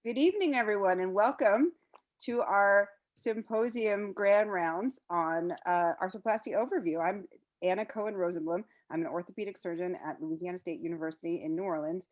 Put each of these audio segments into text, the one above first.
Good evening, everyone, and welcome to our symposium grand rounds on arthroplasty overview. I'm Anna Cohen-Rosenblum. I'm an orthopedic surgeon at Louisiana State University in New Orleans,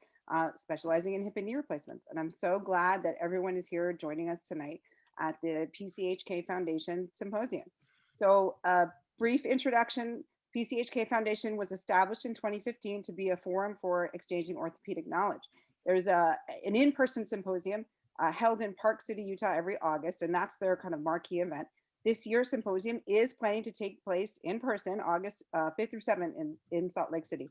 specializing in hip and knee replacements. And I'm so glad that everyone is here joining us tonight at the PCHK Foundation Symposium. So a brief introduction. PCHK Foundation was established in 2015 to be a forum for exchanging orthopedic knowledge. There's an in-person symposium held in Park City, Utah every August, and that's their kind of marquee event. This year's symposium is planning to take place in person August 5th through 7th in Salt Lake City.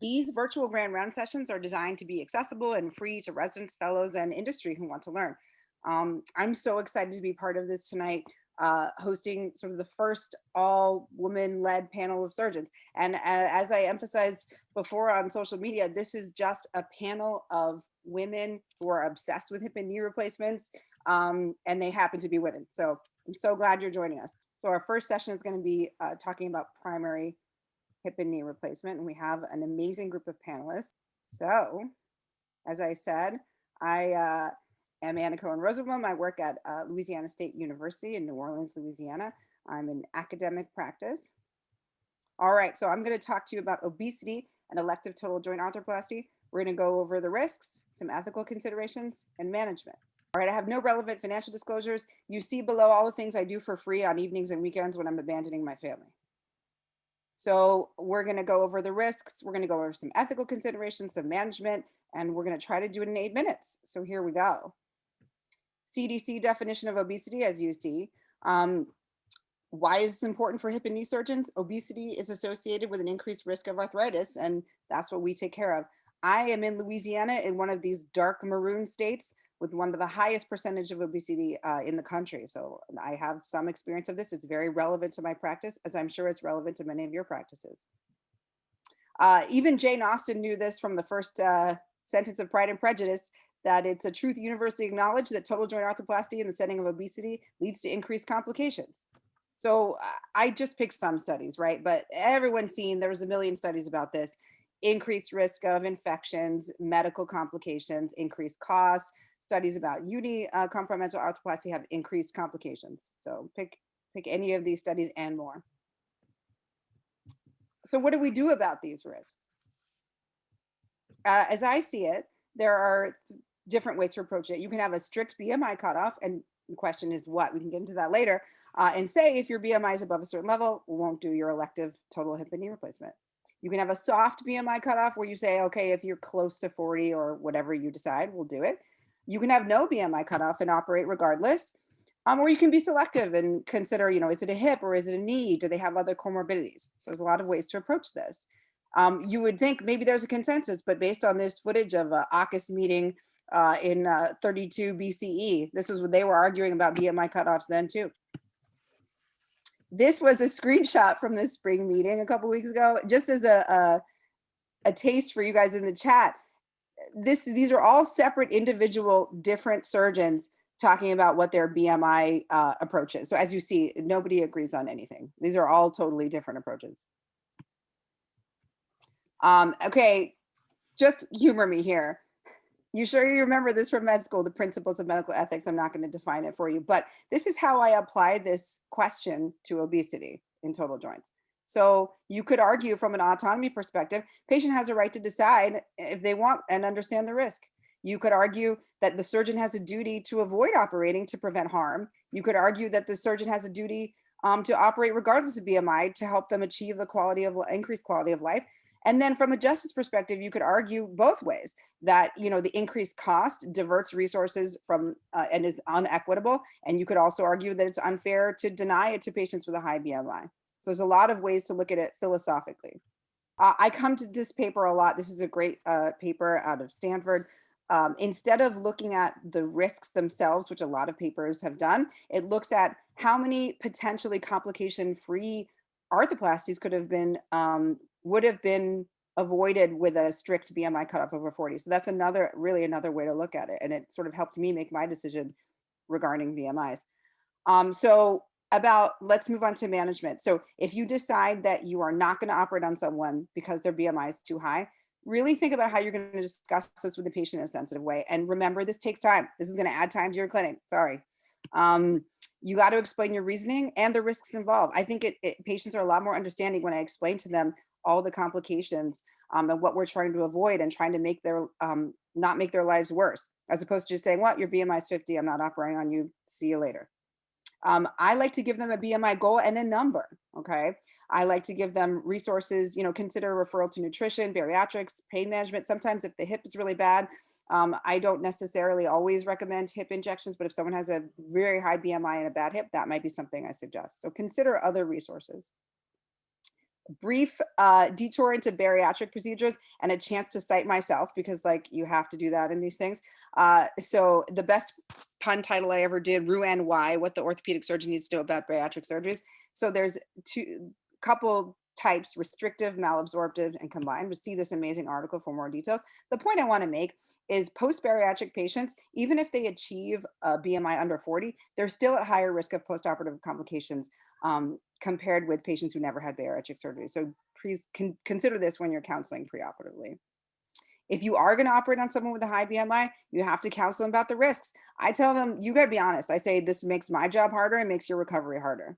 These virtual grand round sessions are designed to be accessible and free to residents, fellows, and industry who want to learn. I'm so excited to be part of this tonight, hosting sort of the first all woman-led panel of surgeons. And as I emphasized before on social media, this is just a panel of women who are obsessed with hip and knee replacements, and they happen to be women. So I'm so glad you're joining us. So our first session is going to be talking about primary hip and knee replacement, and we have an amazing group of panelists. So, as I said, I am Anna Cohen-Rosenblum. I work at Louisiana State University in New Orleans, Louisiana. I'm in academic practice. All right, so I'm going to talk to you about obesity and elective total joint arthroplasty. We're going to go over the risks, some ethical considerations, and management. All right, I have no relevant financial disclosures. You see below all the things I do for free on evenings and weekends when I'm abandoning my family. So we're going to go over the risks. We're going to go over some ethical considerations, some management, and we're going to try to do it in 8 minutes. So here we go. CDC definition of obesity, as you see. Why is this important for hip and knee surgeons? Obesity is associated with an increased risk of arthritis, and that's what we take care of. I am in Louisiana, in one of these dark maroon states with one of the highest percentage of obesity in the country. So I have some experience of this. It's very relevant to my practice, as I'm sure it's relevant to many of your practices. Even Jane Austen knew this from the first sentence of Pride and Prejudice, that it's a truth universally acknowledged that total joint arthroplasty in the setting of obesity leads to increased complications. So I just picked some studies, right? But everyone's seen, there's a million studies about this. Increased risk of infections, medical complications, increased costs. Studies about compartmental arthroplasty have increased complications. So pick any of these studies and more. So what do we do about these risks? As I see it, there are different ways to approach it. You can have a strict BMI cutoff, and the question is what? We can get into that later. And say if your BMI is above a certain level, we won't do your elective total hip and knee replacement. You can have a soft BMI cutoff where you say, okay, if you're close to 40 or whatever you decide, we'll do it. You can have no BMI cutoff and operate regardless. Or you can be selective and consider, is it a hip or is it a knee? Do they have other comorbidities? So there's a lot of ways to approach this. You would think maybe there's a consensus, but based on this footage of an AUKUS meeting in 32 BCE, this was when they were arguing about BMI cutoffs then too. This was a screenshot from this spring meeting a couple weeks ago, just as a taste for you guys in the chat. These are all separate, individual, different surgeons talking about what their BMI approach is. So as you see, nobody agrees on anything. These are all totally different approaches. Okay, just humor me here. You sure you remember this from med school, the principles of medical ethics? I'm not going to define it for you, but this is how I apply this question to obesity in total joints. So you could argue from an autonomy perspective, patient has a right to decide if they want and understand the risk. You could argue that the surgeon has a duty to avoid operating to prevent harm. You could argue that the surgeon has a duty to operate regardless of BMI to help them achieve the increased quality of life. And then from a justice perspective, you could argue both ways that, the increased cost diverts resources from and is unequitable. And you could also argue that it's unfair to deny it to patients with a high BMI. So there's a lot of ways to look at it philosophically. I come to this paper a lot. This is a great paper out of Stanford. Instead of looking at the risks themselves, which a lot of papers have done, it looks at how many potentially complication-free arthroplasties would have been avoided with a strict BMI cutoff over 40. So that's really another way to look at it. And it sort of helped me make my decision regarding BMIs. Let's move on to management. So if you decide that you are not going to operate on someone because their BMI is too high, Really think about how you're going to discuss this with the patient in a sensitive way. And remember, this takes time. This is going to add time to your clinic. Sorry. You got to explain your reasoning and the risks involved. I think patients are a lot more understanding when I explain to them all the complications and what we're trying to avoid and trying to make their not make their lives worse, as opposed to just saying, "What, your BMI is 50. I'm not operating on you. See you later." I like to give them a BMI goal and a number. Okay. I like to give them resources, consider referral to nutrition, bariatrics, pain management. Sometimes if the hip is really bad, I don't necessarily always recommend hip injections, but if someone has a very high BMI and a bad hip, that might be something I suggest. So consider other resources. Brief detour into bariatric procedures and a chance to cite myself, because you have to do that in these things. So the best pun title I ever did, Ruan Why, what the orthopedic surgeon needs to know about bariatric surgeries. So there's couple types: restrictive, malabsorptive, and combined. We'll see this amazing article for more details. The point I want to make is post-bariatric patients, even if they achieve a BMI under 40, they're still at higher risk of postoperative complications compared with patients who never had bariatric surgery. So please consider this when you're counseling preoperatively. If you are going to operate on someone with a high BMI, you have to counsel them about the risks. I tell them, you got to be honest. I say, this makes my job harder and makes your recovery harder.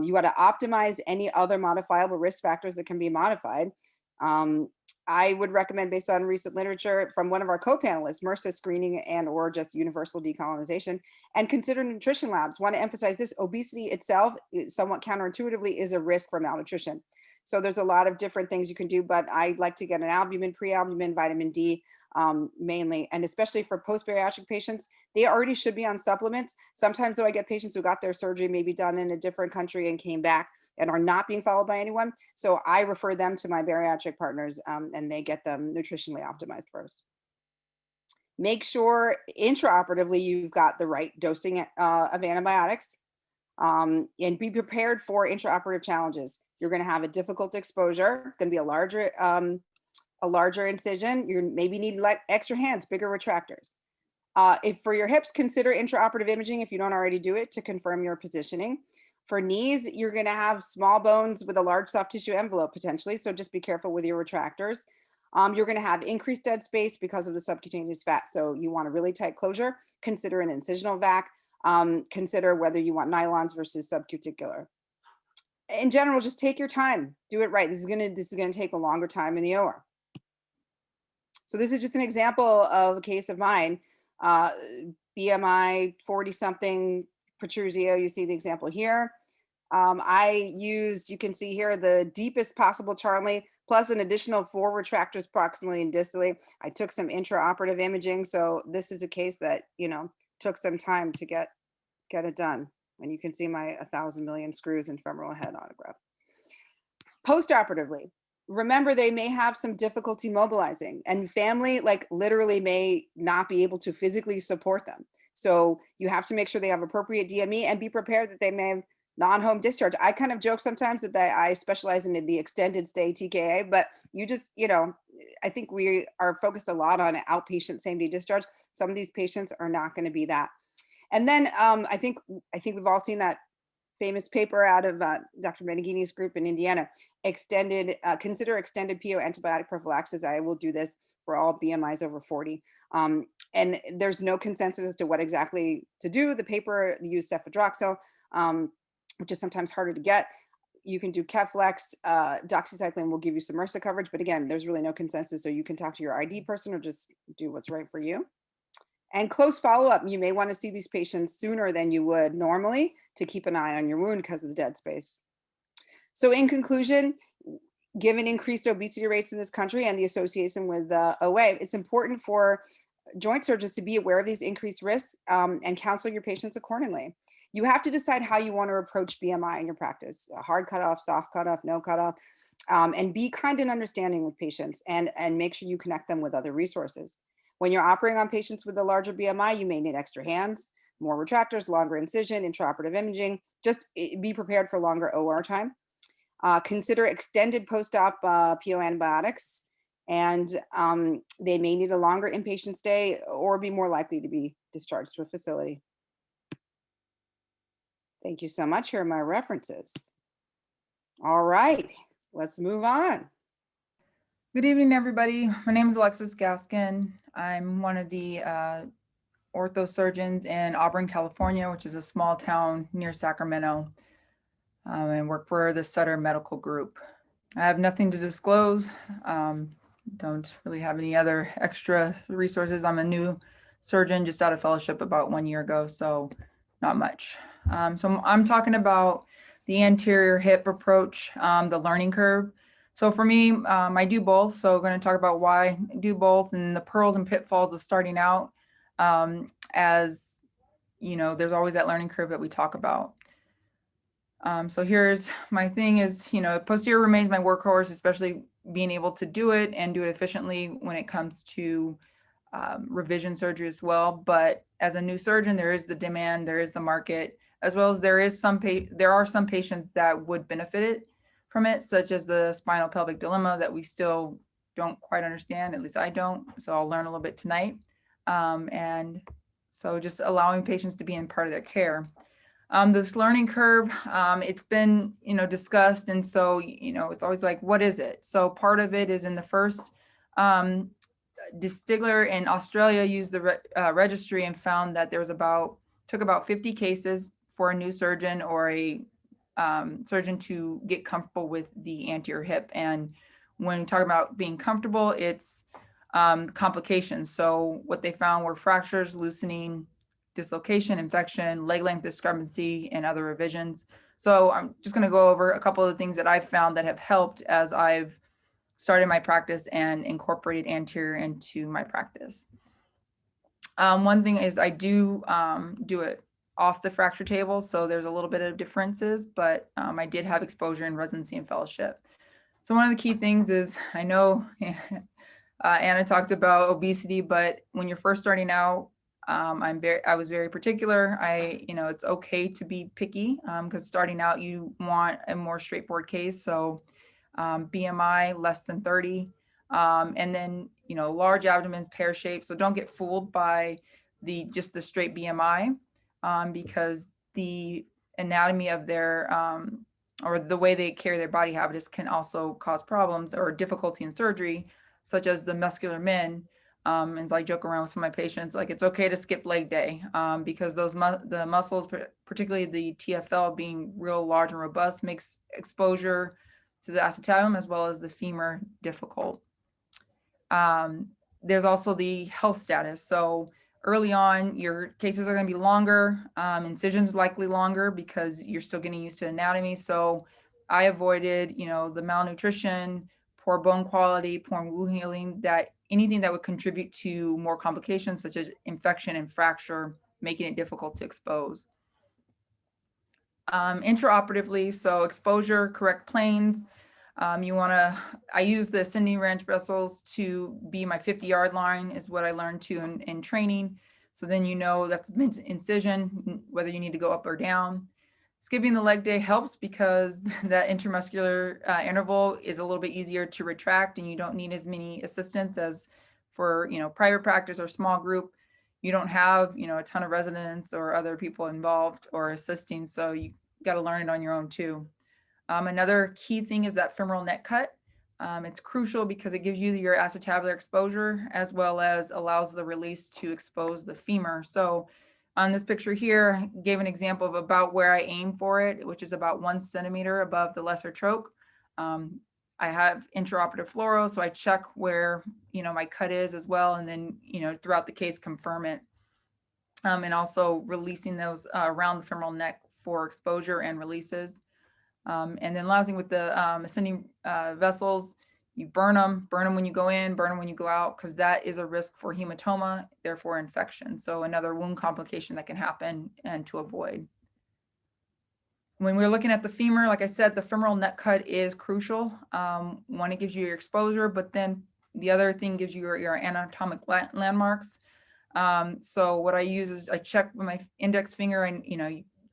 You got to optimize any other modifiable risk factors that can be modified. I would recommend, based on recent literature from one of our co-panelists, MRSA screening and or just universal decolonization, and consider nutrition labs. Want to emphasize this: obesity itself, somewhat counterintuitively, is a risk for malnutrition. So there's a lot of different things you can do, but I like to get an albumin, pre-albumin, vitamin D mainly, and especially for post-bariatric patients, they already should be on supplements. Sometimes though, I get patients who got their surgery maybe done in a different country and came back and are not being followed by anyone. So I refer them to my bariatric partners and they get them nutritionally optimized first. Make sure intraoperatively you've got the right dosing of antibiotics and be prepared for intraoperative challenges. You're going to have a difficult exposure. It's going to be a larger incision. You maybe need extra hands, bigger retractors. If for your hips, consider intraoperative imaging if you don't already do it to confirm your positioning. For knees, you're going to have small bones with a large soft tissue envelope potentially, so just be careful with your retractors. You're going to have increased dead space because of the subcutaneous fat, so you want a really tight closure. Consider an incisional vac. Consider whether you want nylons versus subcuticular. In general, just take your time, do it right. This is going to take a longer time in the OR. So this is just an example of a case of mine. BMI 40 something, protrusio. You see the example here. I used, you can see here, the deepest possible Charlie plus an additional 4 retractors proximally and distally. I took some intraoperative imaging. So this is a case that, took some time to get it done. And you can see my 1,000 million screws and femoral head autograph. Postoperatively, remember, they may have some difficulty mobilizing, and family literally may not be able to physically support them. So you have to make sure they have appropriate DME and be prepared that they may have non-home discharge. I kind of joke sometimes that I specialize in the extended stay TKA, but you just, I think we are focused a lot on outpatient same-day discharge. Some of these patients are not going to be that. And then I think we've all seen that famous paper out of Dr. Meneghini's group in Indiana, consider extended PO antibiotic prophylaxis. I will do this for all BMIs over 40. And there's no consensus as to what exactly to do. The paper used cefadroxil, which is sometimes harder to get. You can do Keflex, doxycycline will give you some MRSA coverage, but again, there's really no consensus. So you can talk to your ID person or just do what's right for you. And close follow-up, you may want to see these patients sooner than you would normally to keep an eye on your wound because of the dead space. So in conclusion, given increased obesity rates in this country and the association with OA, it's important for joint surgeons to be aware of these increased risks and counsel your patients accordingly. You have to decide how you want to approach BMI in your practice: a hard cutoff, soft cutoff, no cutoff, and be kind and understanding with patients and make sure you connect them with other resources. When you're operating on patients with a larger BMI, you may need extra hands, more retractors, longer incision, intraoperative imaging. Just be prepared for longer OR time. Consider extended post-op PO antibiotics, and they may need a longer inpatient stay or be more likely to be discharged to a facility. Thank you so much. Here are my references. All right, let's move on. Good evening, everybody. My name is Alexis Gaskin. I'm one of the ortho surgeons in Auburn, California, which is a small town near Sacramento, and work for the Sutter Medical Group. I have nothing to disclose. Don't really have any other extra resources. I'm a new surgeon just out of fellowship about 1 year ago, so not much. So I'm talking about the anterior hip approach, the learning curve. So for me, I do both. So we're going to talk about why I do both and the pearls and pitfalls of starting out. As you know, there's always that learning curve that we talk about. So here's my thing is, posterior remains my workhorse, especially being able to do it and do it efficiently when it comes to revision surgery as well. But as a new surgeon, there is the demand, there is the market, as well as there are some patients that would benefit it from it, such as the spinal pelvic dilemma that we still don't quite understand. At least I don't. So I'll learn a little bit tonight. And so just allowing patients to be in part of their care. This learning curve, it's been, discussed. And so, it's always like, what is it? So part of it is in the first, Stigler in Australia used the registry and found that there was took about 50 cases for a new surgeon or a surgeon to get comfortable with the anterior hip. And when we talk about being comfortable, it's complications. So what they found were fractures, loosening, dislocation, infection, leg length discrepancy, and other revisions. So I'm just going to go over a couple of the things that I've found that have helped as I've started my practice and incorporated anterior into my practice. One thing is I do do it off the fracture table, so there's a little bit of differences, but I did have exposure in residency and fellowship. So one of the key things is I know Anna talked about obesity, but when you're first starting out, I was very particular. It's okay to be picky because starting out you want a more straightforward case. So BMI less than 30, and then large abdomens, pear shaped. So don't get fooled by just the straight BMI because the anatomy of their or the way they carry their body habitus can also cause problems or difficulty in surgery, such as the muscular men. And as I joke around with some of my patients, like it's okay to skip leg day because the muscles, particularly the TFL being real large and robust, makes exposure to the acetabulum as well as the femur difficult. There's also the health status. So early on, your cases are going to be longer, incisions likely longer because you're still getting used to anatomy. So I avoided, the malnutrition, poor bone quality, poor wound healing, that anything that would contribute to more complications such as infection and fracture, making it difficult to expose. Intraoperatively, so exposure, correct planes. I use the ascending wrench vessels to be my 50-yard line is what I learned to in training. So then that's incision, whether you need to go up or down. Skipping the leg day helps because that intramuscular interval is a little bit easier to retract and you don't need as many assistants as for, private practice or small group. You don't have, a ton of residents or other people involved or assisting. So you got to learn it on your own too. Another key thing is that femoral neck cut. It's crucial because it gives you your acetabular exposure as well as allows the release to expose the femur. So on this picture here, I gave an example of about where I aim for it, which is about 1 centimeter above the lesser troch. I have intraoperative fluoro, so I check where, my cut is as well. And then, throughout the case, confirm it. And also releasing those around the femoral neck for exposure and releases. And then last thing with the ascending vessels, you burn them when you go in, burn them when you go out, because that is a risk for hematoma, therefore infection. So another wound complication that can happen and to avoid. When we're looking at the femur, like I said, the femoral neck cut is crucial. One, it gives you your exposure, but then the other thing gives you your anatomic landmarks. So what I use is I check with my index finger and,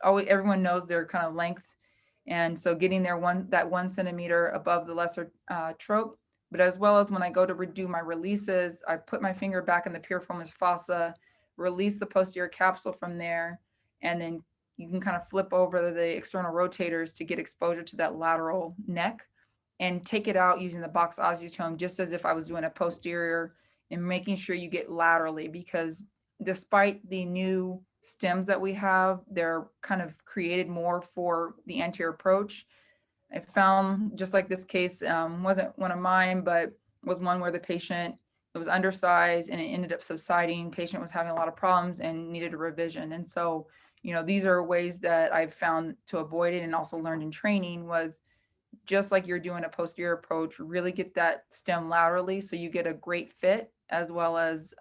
everyone knows their kind of length. And so getting there that 1 centimeter above the lesser troch, but as well as when I go to redo my releases, I put my finger back in the piriformis fossa, release the posterior capsule from there, and then you can kind of flip over the external rotators to get exposure to that lateral neck and take it out using the box osteotome, just as if I was doing a posterior, and making sure you get laterally, because despite the new stems that we have, they're kind of created more for the anterior approach. I found, just like this case, wasn't one of mine, but was one where the patient, it was undersized and it ended up subsiding. Patient was having a lot of problems and needed a revision. And so, these are ways that I've found to avoid it, and also learned in training, was just like you're doing a posterior approach, really get that stem laterally so you get a great fit, as well as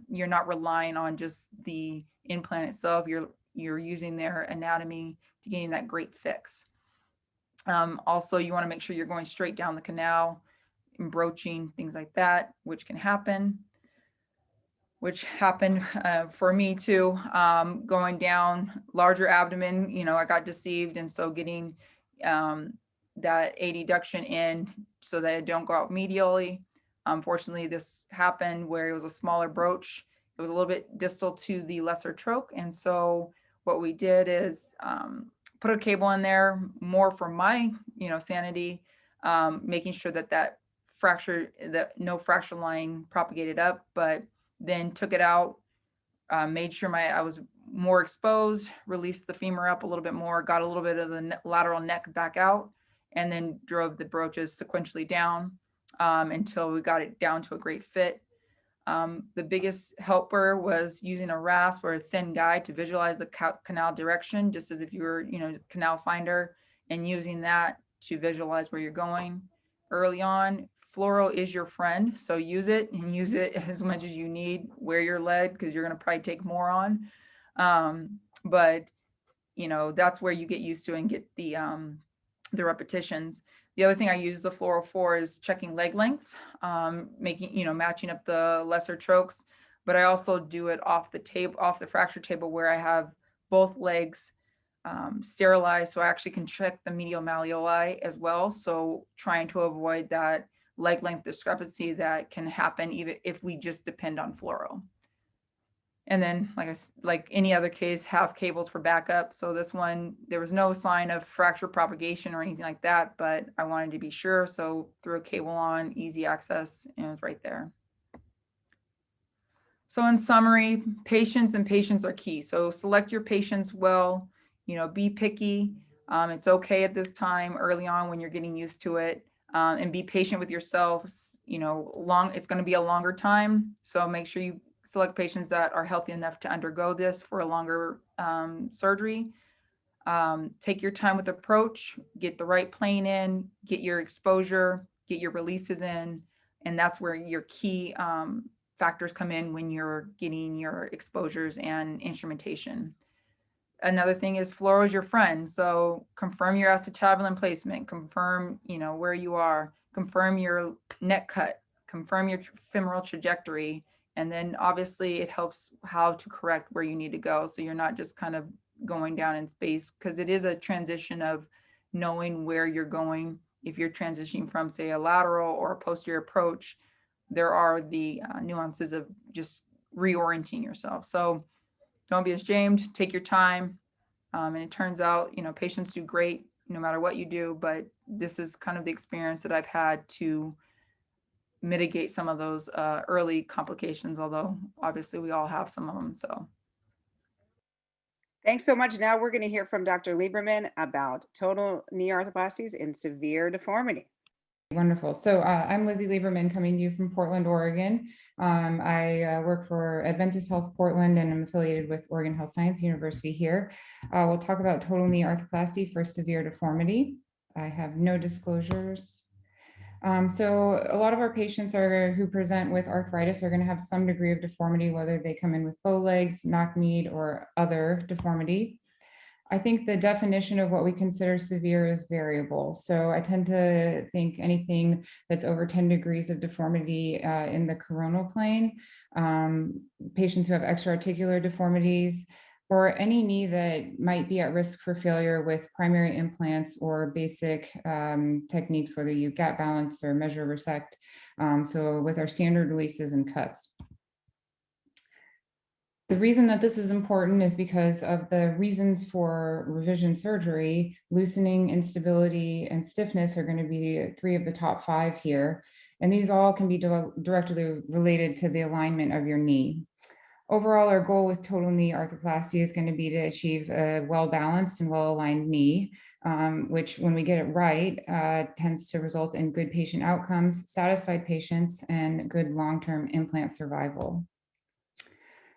you're not relying on just the implant itself. You're using their anatomy to gain that great fix. Also, you want to make sure you're going straight down the canal, and broaching, things like that, which can happen. Which happened for me too, going down larger abdomen, I got deceived. And so getting that adduction in so that it don't go out medially. Unfortunately, this happened where it was a smaller broach. It was a little bit distal to the lesser troch. And so what we did is put a cable in there, more for my, sanity, making sure that fracture, that no fracture line propagated up, but then took it out, made sure I was more exposed, released the femur up a little bit more, got a little bit of the lateral neck back out, and then drove the broaches sequentially down until we got it down to a great fit. The biggest helper was using a rasp or a thin guide to visualize the canal direction, just as if you were, canal finder, and using that to visualize where you're going. Early on, fluoro is your friend, so use it, and use it as much as you need where you're led, because you're going to probably take more on. But that's where you get used to and get the repetitions. The other thing I use the fluoro for is checking leg lengths, making, matching up the lesser trochs. But I also do it off the table, off the fracture table, where I have both legs sterilized, so I actually can check the medial malleoli as well. So trying to avoid that leg length discrepancy that can happen even if we just depend on fluoro. And then, like any other case, have cables for backup. So this one, there was no sign of fracture propagation or anything like that, but I wanted to be sure. So threw a cable on, easy access, and it was right there. So in summary, patience are key. So select your patients well, be picky. It's okay at this time early on when you're getting used to it, and be patient with yourselves. It's going to be a longer time. So make sure you select patients that are healthy enough to undergo this for a longer surgery. Take your time with approach, get the right plane in, get your exposure, get your releases in, and that's where your key factors come in when you're getting your exposures and instrumentation. Another thing is fluoro is your friend. So confirm your acetabulum placement, confirm, where you are, confirm your neck cut, confirm your femoral trajectory. And then obviously it helps how to correct where you need to go. So you're not just kind of going down in space, because it is a transition of knowing where you're going. If you're transitioning from, say, a lateral or a posterior approach, there are the nuances of just reorienting yourself. So don't be ashamed, take your time. And it turns out, patients do great no matter what you do, but this is kind of the experience that I've had to mitigate some of those early complications, although obviously we all have some of them. So thanks so much. Now we're going to hear from Dr. Lieberman about total knee arthroplasties in severe deformity. Wonderful. So I'm Lizzie Lieberman, coming to you from Portland, Oregon. I work for Adventist Health Portland, and I'm affiliated with Oregon Health Science University here. We'll talk about total knee arthroplasty for severe deformity. I have no disclosures. So a lot of our patients who present with arthritis are going to have some degree of deformity, whether they come in with bow legs, knock-kneed, or other deformity. I think the definition of what we consider severe is variable. So I tend to think anything that's over 10 degrees of deformity in the coronal plane, patients who have extra-articular deformities, or any knee that might be at risk for failure with primary implants or basic techniques, whether you gap balance or measure resect. So with our standard releases and cuts. The reason that this is important is because of the reasons for revision surgery. Loosening, instability, and stiffness are going to be 3 of the top 5 here. And these all can be directly related to the alignment of your knee. Overall, our goal with total knee arthroplasty is going to be to achieve a well-balanced and well-aligned knee, which when we get it right, tends to result in good patient outcomes, satisfied patients, and good long-term implant survival.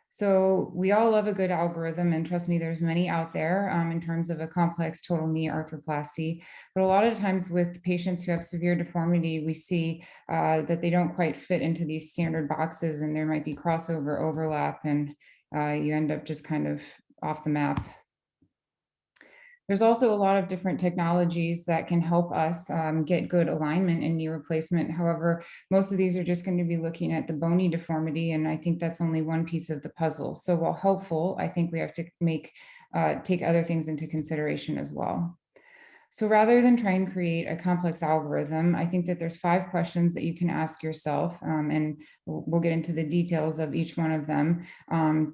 So we all love a good algorithm, and trust me, there's many out there in terms of a complex total knee arthroplasty. But a lot of times with patients who have severe deformity, we see that they don't quite fit into these standard boxes, and there might be crossover overlap, and you end up just kind of off the map. There's also a lot of different technologies that can help us get good alignment in knee replacement. However, most of these are just going to be looking at the bony deformity, and I think that's only one piece of the puzzle. So while helpful, I think we have to take other things into consideration as well. So rather than try and create a complex algorithm, I think that there's 5 questions that you can ask yourself, and we'll get into the details of each one of them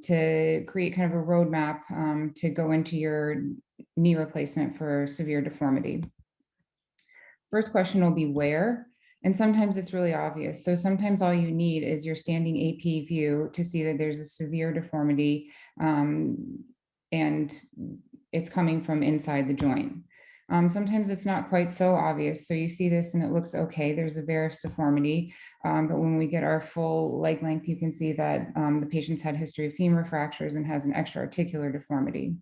to create kind of a roadmap to go into your knee replacement for severe deformity. First question will be where, and sometimes it's really obvious. So sometimes all you need is your standing AP view to see that there's a severe deformity and it's coming from inside the joint. Sometimes it's not quite so obvious. So you see this and it looks okay, there's a varus deformity. But when we get our full leg length, you can see that the patient's had history of femur fractures and has an extra-articular deformity.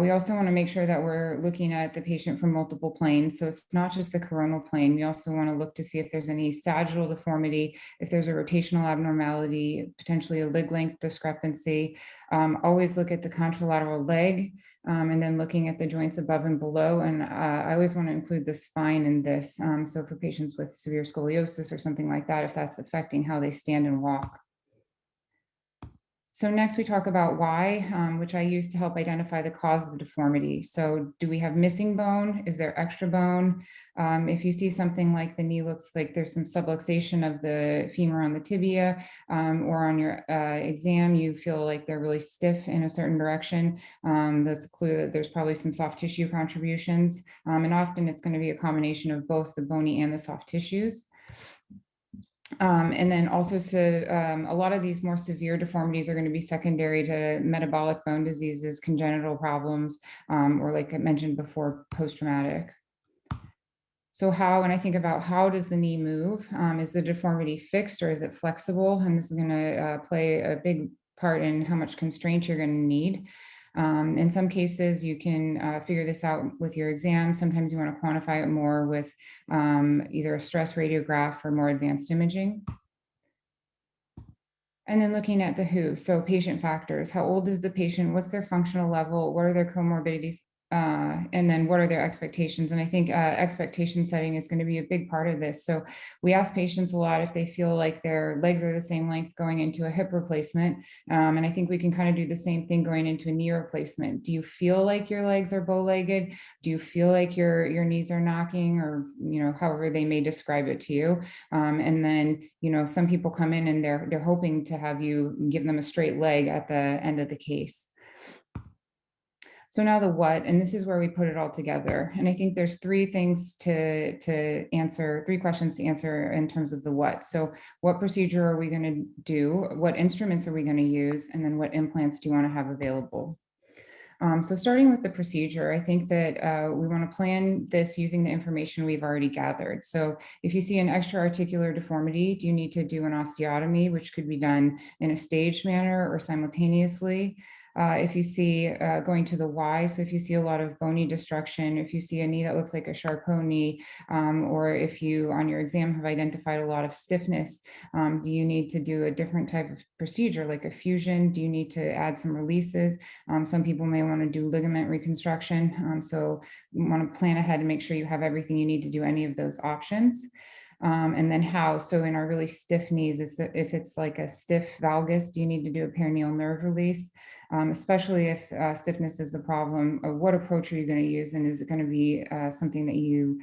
We also want to make sure that we're looking at the patient from multiple planes. So it's not just the coronal plane. We also want to look to see if there's any sagittal deformity, if there's a rotational abnormality, potentially a leg length discrepancy. Always look at the contralateral leg and then looking at the joints above and below. And I always want to include the spine in this. So for patients with severe scoliosis or something like that, if that's affecting how they stand and walk. So next we talk about why, which I use to help identify the cause of deformity. So do we have missing bone? Is there extra bone? If you see something like the knee looks like there's some subluxation of the femur on the tibia, or on your exam, you feel like they're really stiff in a certain direction, that's a clue that there's probably some soft tissue contributions. And often it's going to be a combination of both the bony and the soft tissues. And then also, a lot of these more severe deformities are going to be secondary to metabolic bone diseases, congenital problems, or like I mentioned before, post-traumatic. So when I think about how does the knee move, is the deformity fixed or is it flexible? And this is going to play a big part in how much constraint you're going to need. In some cases, you can figure this out with your exam. Sometimes you want to quantify it more with either a stress radiograph or more advanced imaging. And then looking at the who, so patient factors. How old is the patient? What's their functional level? What are their comorbidities? And then what are their expectations? And I think expectation setting is going to be a big part of this. So we ask patients a lot if they feel like their legs are the same length going into a hip replacement. And I think we can kind of do the same thing going into a knee replacement. Do you feel like your legs are bow-legged? Do you feel like your knees are knocking, or, you know, however they may describe it to you? And then, you know, some people come in and they're hoping to have you give them a straight leg at the end of the case. So now the what, and this is where we put it all together. And I think there's 3 things to answer, 3 questions to answer in terms of the what. So what procedure are we going to do? What instruments are we going to use? And then what implants do you want to have available? So starting with the procedure, I think that we want to plan this using the information we've already gathered. So if you see an extra-articular deformity, do you need to do an osteotomy, which could be done in a staged manner or simultaneously? If you see going to the why, so if you see a lot of bony destruction, if you see a knee that looks like a Charcot knee, or if you on your exam have identified a lot of stiffness, do you need to do a different type of procedure like a fusion? Do you need to add some releases? Some people may want to do ligament reconstruction. So you want to plan ahead and make sure you have everything you need to do any of those options. And then how, so in our really stiff knees, if it's like a stiff valgus, do you need to do a perineal nerve release? Especially if stiffness is the problem, what approach are you going to use? And is it going to be something that you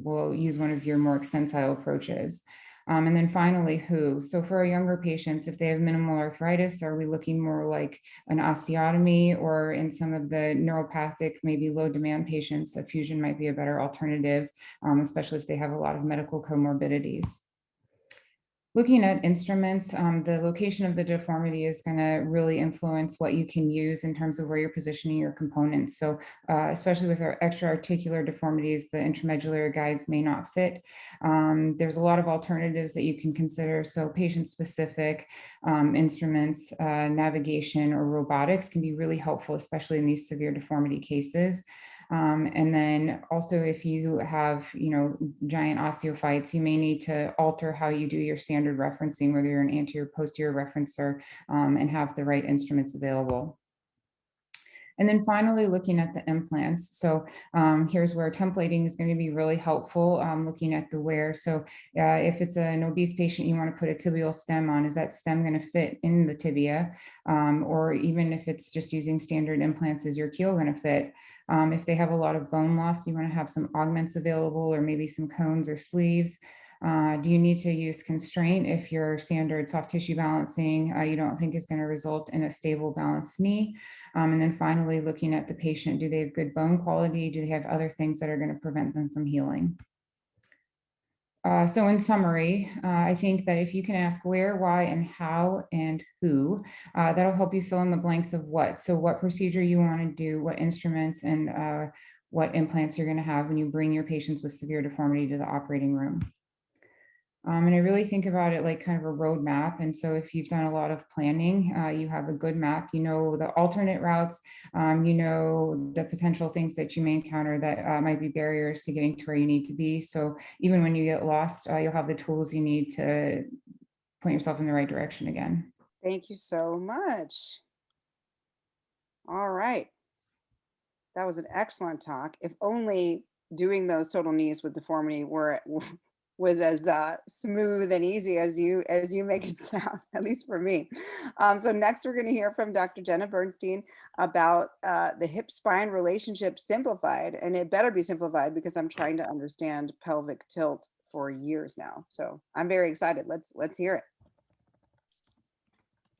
will use one of your more extensile approaches? And then finally, who. So for our younger patients, if they have minimal arthritis, are we looking more like an osteotomy, or in some of the neuropathic, maybe low demand patients, a fusion might be a better alternative, especially if they have a lot of medical comorbidities. Looking at instruments, the location of the deformity is going to really influence what you can use in terms of where you're positioning your components. So especially with our extra-articular deformities, the intramedullary guides may not fit. There's a lot of alternatives that you can consider. So patient-specific instruments, navigation, or robotics can be really helpful, especially in these severe deformity cases. And then also, if you have, giant osteophytes, you may need to alter how you do your standard referencing, whether you're an anterior posterior referencer, and have the right instruments available. And then finally, looking at the implants. So here's where templating is going to be really helpful, looking at the wear. So if it's an obese patient, you want to put a tibial stem on, is that stem going to fit in the tibia? Or even if it's just using standard implants, is your keel going to fit? If they have a lot of bone loss, you want to have some augments available, or maybe some cones or sleeves. Do you need to use constraint if your standard soft tissue balancing you don't think is going to result in a stable balanced knee? And then finally, looking at the patient, do they have good bone quality? Do they have other things that are going to prevent them from healing? So in summary, I think that if you can ask where, why, and how, and who, that'll help you fill in the blanks of what. So what procedure you want to do, what instruments, and what implants you're going to have when you bring your patients with severe deformity to the operating room. And I really think about it like kind of a roadmap. And so if you've done a lot of planning, you have a good map, you know the alternate routes, you know the potential things that you may encounter that might be barriers to getting to where you need to be. So even when you get lost, you'll have the tools you need to point yourself in the right direction again. Thank you so much. All right. That was an excellent talk. If only doing those total knees with deformity was as smooth and easy as you make it sound, at least for me. So next we're going to hear from Dr. Jenna Bernstein about the hip-spine relationship simplified, and it better be simplified because I'm trying to understand pelvic tilt for years now. So I'm very excited. Let's hear it.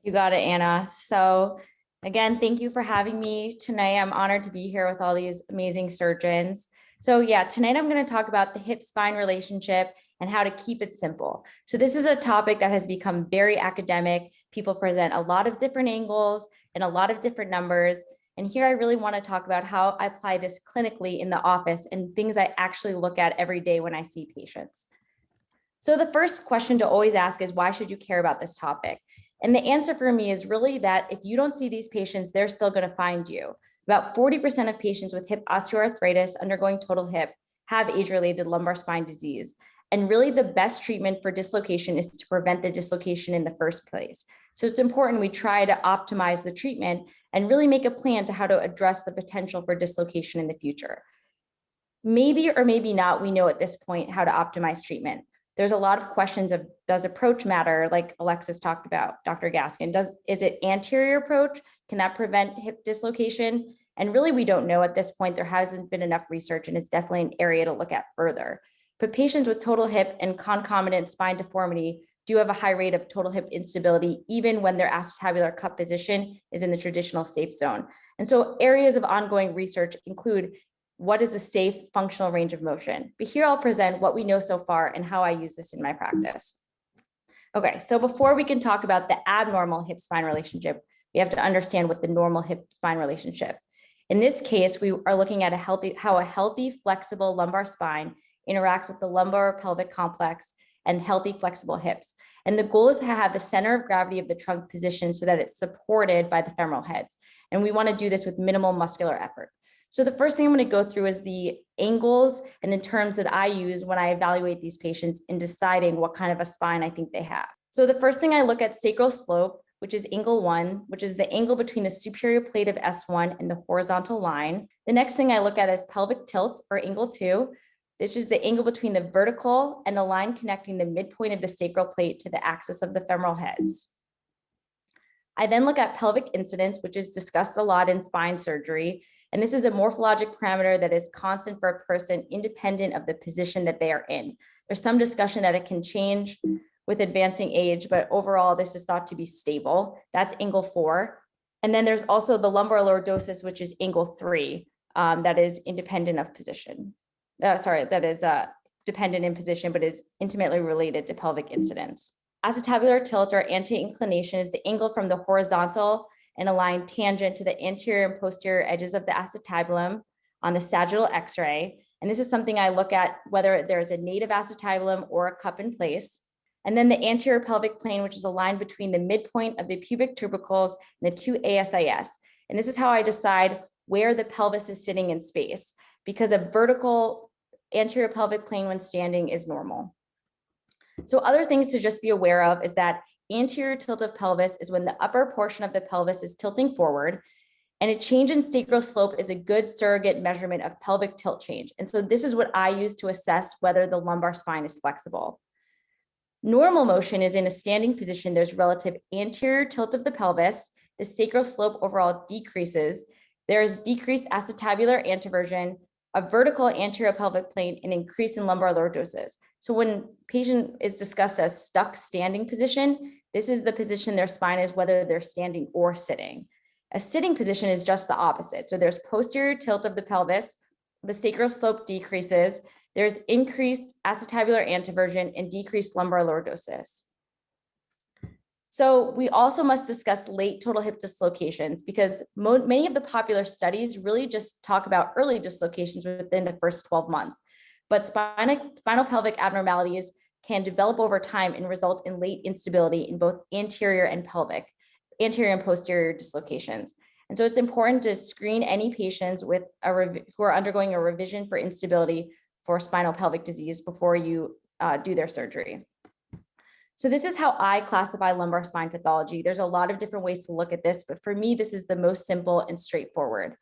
You got it, Anna. So again, thank you for having me tonight. I'm honored to be here with all these amazing surgeons. So yeah, tonight I'm going to talk about the hip-spine relationship and how to keep it simple. So this is a topic that has become very academic. People present a lot of different angles and a lot of different numbers. And here I really want to talk about how I apply this clinically in the office and things I actually look at every day when I see patients. So the first question to always ask is, why should you care about this topic? And the answer for me is really that if you don't see these patients, they're still going to find you. About 40% of patients with hip osteoarthritis undergoing total hip have age-related lumbar spine disease. And really the best treatment for dislocation is to prevent the dislocation in the first place. So it's important we try to optimize the treatment and really make a plan to how to address the potential for dislocation in the future. Maybe or maybe not, we know at this point how to optimize treatment. There's a lot of questions of, does approach matter? Like Alexis talked about, Dr. Gaskin, is it anterior approach? Can that prevent hip dislocation? And really, we don't know at this point. There hasn't been enough research, and it's definitely an area to look at further. But patients with total hip and concomitant spine deformity do have a high rate of total hip instability, even when their acetabular cup position is in the traditional safe zone. And so areas of ongoing research include, what is the safe functional range of motion? But here I'll present what we know so far and how I use this in my practice. Okay, so before we can talk about the abnormal hip-spine relationship, we have to understand what the normal hip-spine relationship. In this case, we are looking at how a healthy, flexible lumbar spine interacts with the lumbar pelvic complex and healthy, flexible hips. And the goal is to have the center of gravity of the trunk positioned so that it's supported by the femoral heads. And we want to do this with minimal muscular effort. So the first thing I'm going to go through is the angles and the terms that I use when I evaluate these patients in deciding what kind of a spine I think they have. So the first thing I look at sacral slope, which is angle 1, which is the angle between the superior plate of S1 and the horizontal line. The next thing I look at is pelvic tilt, or angle 2, which is the angle between the vertical and the line connecting the midpoint of the sacral plate to the axis of the femoral heads. I then look at pelvic incidence, which is discussed a lot in spine surgery. And this is a morphologic parameter that is constant for a person independent of the position that they are in. There's some discussion that it can change with advancing age, but overall, this is thought to be stable. That's angle 4. And then there's also the lumbar lordosis, which is angle 3, that is independent of position. That is dependent in position, but is intimately related to pelvic incidence. Acetabular tilt or anti-inclination is the angle from the horizontal and aligned tangent to the anterior and posterior edges of the acetabulum on the sagittal X-ray. And this is something I look at whether there's a native acetabulum or a cup in place. And then the anterior pelvic plane, which is aligned between the midpoint of the pubic tubercles and the 2 ASIS. And this is how I decide where the pelvis is sitting in space, because a vertical anterior pelvic plane when standing is normal. So other things to just be aware of is that anterior tilt of pelvis is when the upper portion of the pelvis is tilting forward, and a change in sacral slope is a good surrogate measurement of pelvic tilt change. And so this is what I use to assess whether the lumbar spine is flexible. Normal motion is in a standing position. There's relative anterior tilt of the pelvis. The sacral slope overall decreases. There's decreased acetabular anteversion, a vertical anterior pelvic plane, and increase in lumbar lordosis. So when patient is discussed as stuck standing position, this is the position their spine is, whether they're standing or sitting. A sitting position is just the opposite. So there's posterior tilt of the pelvis, the sacral slope decreases, there's increased acetabular anteversion and decreased lumbar lordosis. So we also must discuss late total hip dislocations, because many of the popular studies really just talk about early dislocations within the first 12 months. But spinal pelvic abnormalities can develop over time and result in late instability in both anterior and posterior dislocations. And so it's important to screen any patients with who are undergoing a revision for instability for spinal pelvic disease before you do their surgery. So this is how I classify lumbar spine pathology. There's a lot of different ways to look at this, but for me, this is the most simple and straightforward.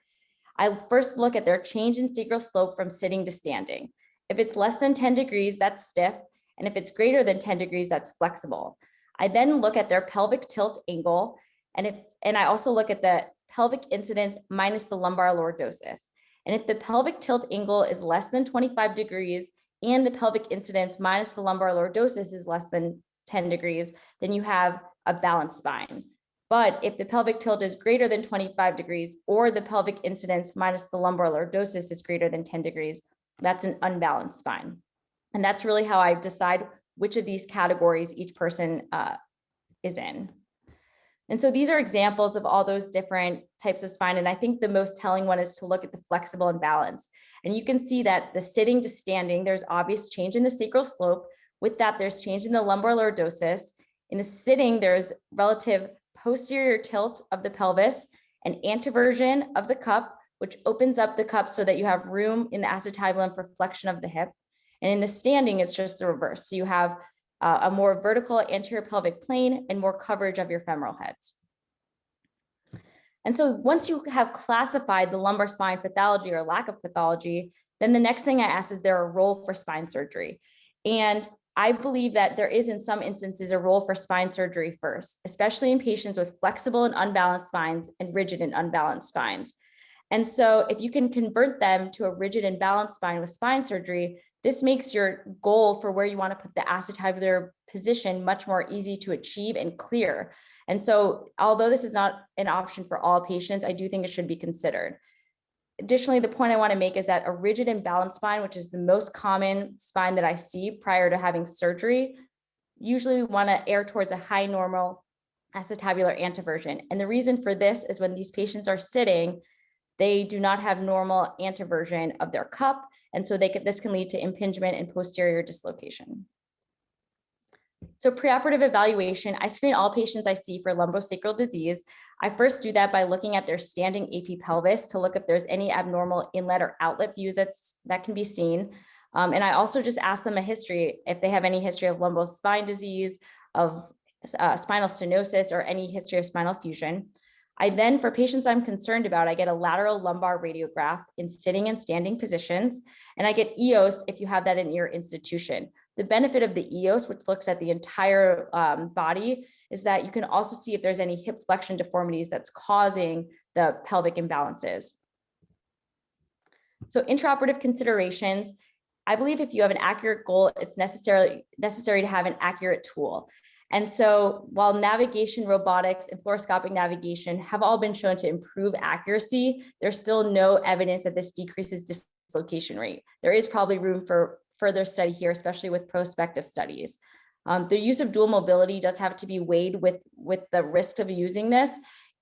I first look at their change in sacral slope from sitting to standing. If it's less than 10 degrees, that's stiff. And if it's greater than 10 degrees, that's flexible. I then look at their pelvic tilt angle. And I also look at the pelvic incidence minus the lumbar lordosis. And if the pelvic tilt angle is less than 25 degrees and the pelvic incidence minus the lumbar lordosis is less than 10 degrees, then you have a balanced spine. But if the pelvic tilt is greater than 25 degrees or the pelvic incidence minus the lumbar lordosis is greater than 10 degrees, that's an unbalanced spine. And that's really how I decide which of these categories each person is in. And so these are examples of all those different types of spine. And I think the most telling one is to look at the flexible and balance. And you can see that the sitting to standing, there's obvious change in the sacral slope. With that, there's change in the lumbar lordosis. In the sitting, there's relative posterior tilt of the pelvis and anteversion of the cup, which opens up the cup so that you have room in the acetabulum for flexion of the hip. And in the standing, it's just the reverse. So you have a more vertical anterior pelvic plane and more coverage of your femoral heads. And so once you have classified the lumbar spine pathology or lack of pathology, then the next thing I ask is there a role for spine surgery? And I believe that there is in some instances a role for spine surgery first, especially in patients with flexible and unbalanced spines and rigid and unbalanced spines. And so if you can convert them to a rigid and balanced spine with spine surgery, this makes your goal for where you want to put the acetabular position much more easy to achieve and clear. And so although this is not an option for all patients, I do think it should be considered. Additionally, the point I want to make is that a rigid and balanced spine, which is the most common spine that I see prior to having surgery, usually we want to err towards a high normal acetabular anteversion. And the reason for this is when these patients are sitting, they do not have normal anteversion of their cup. And so this can lead to impingement and posterior dislocation. So preoperative evaluation, I screen all patients I see for lumbosacral disease. I first do that by looking at their standing AP pelvis to look if there's any abnormal inlet or outlet views that can be seen. And I also just ask them a history, if they have any history of lumbospine disease, of spinal stenosis, or any history of spinal fusion. I then, for patients I'm concerned about, I get a lateral lumbar radiograph in sitting and standing positions, and I get EOS if you have that in your institution. The benefit of the EOS, which looks at the entire body, is that you can also see if there's any hip flexion deformities that's causing the pelvic imbalances. So intraoperative considerations, I believe if you have an accurate goal, it's necessary to have an accurate tool. And so while navigation, robotics, and fluoroscopic navigation have all been shown to improve accuracy, there's still no evidence that this decreases dislocation rate. There is probably room for further study here, especially with prospective studies. The use of dual mobility does have to be weighed with the risks of using this.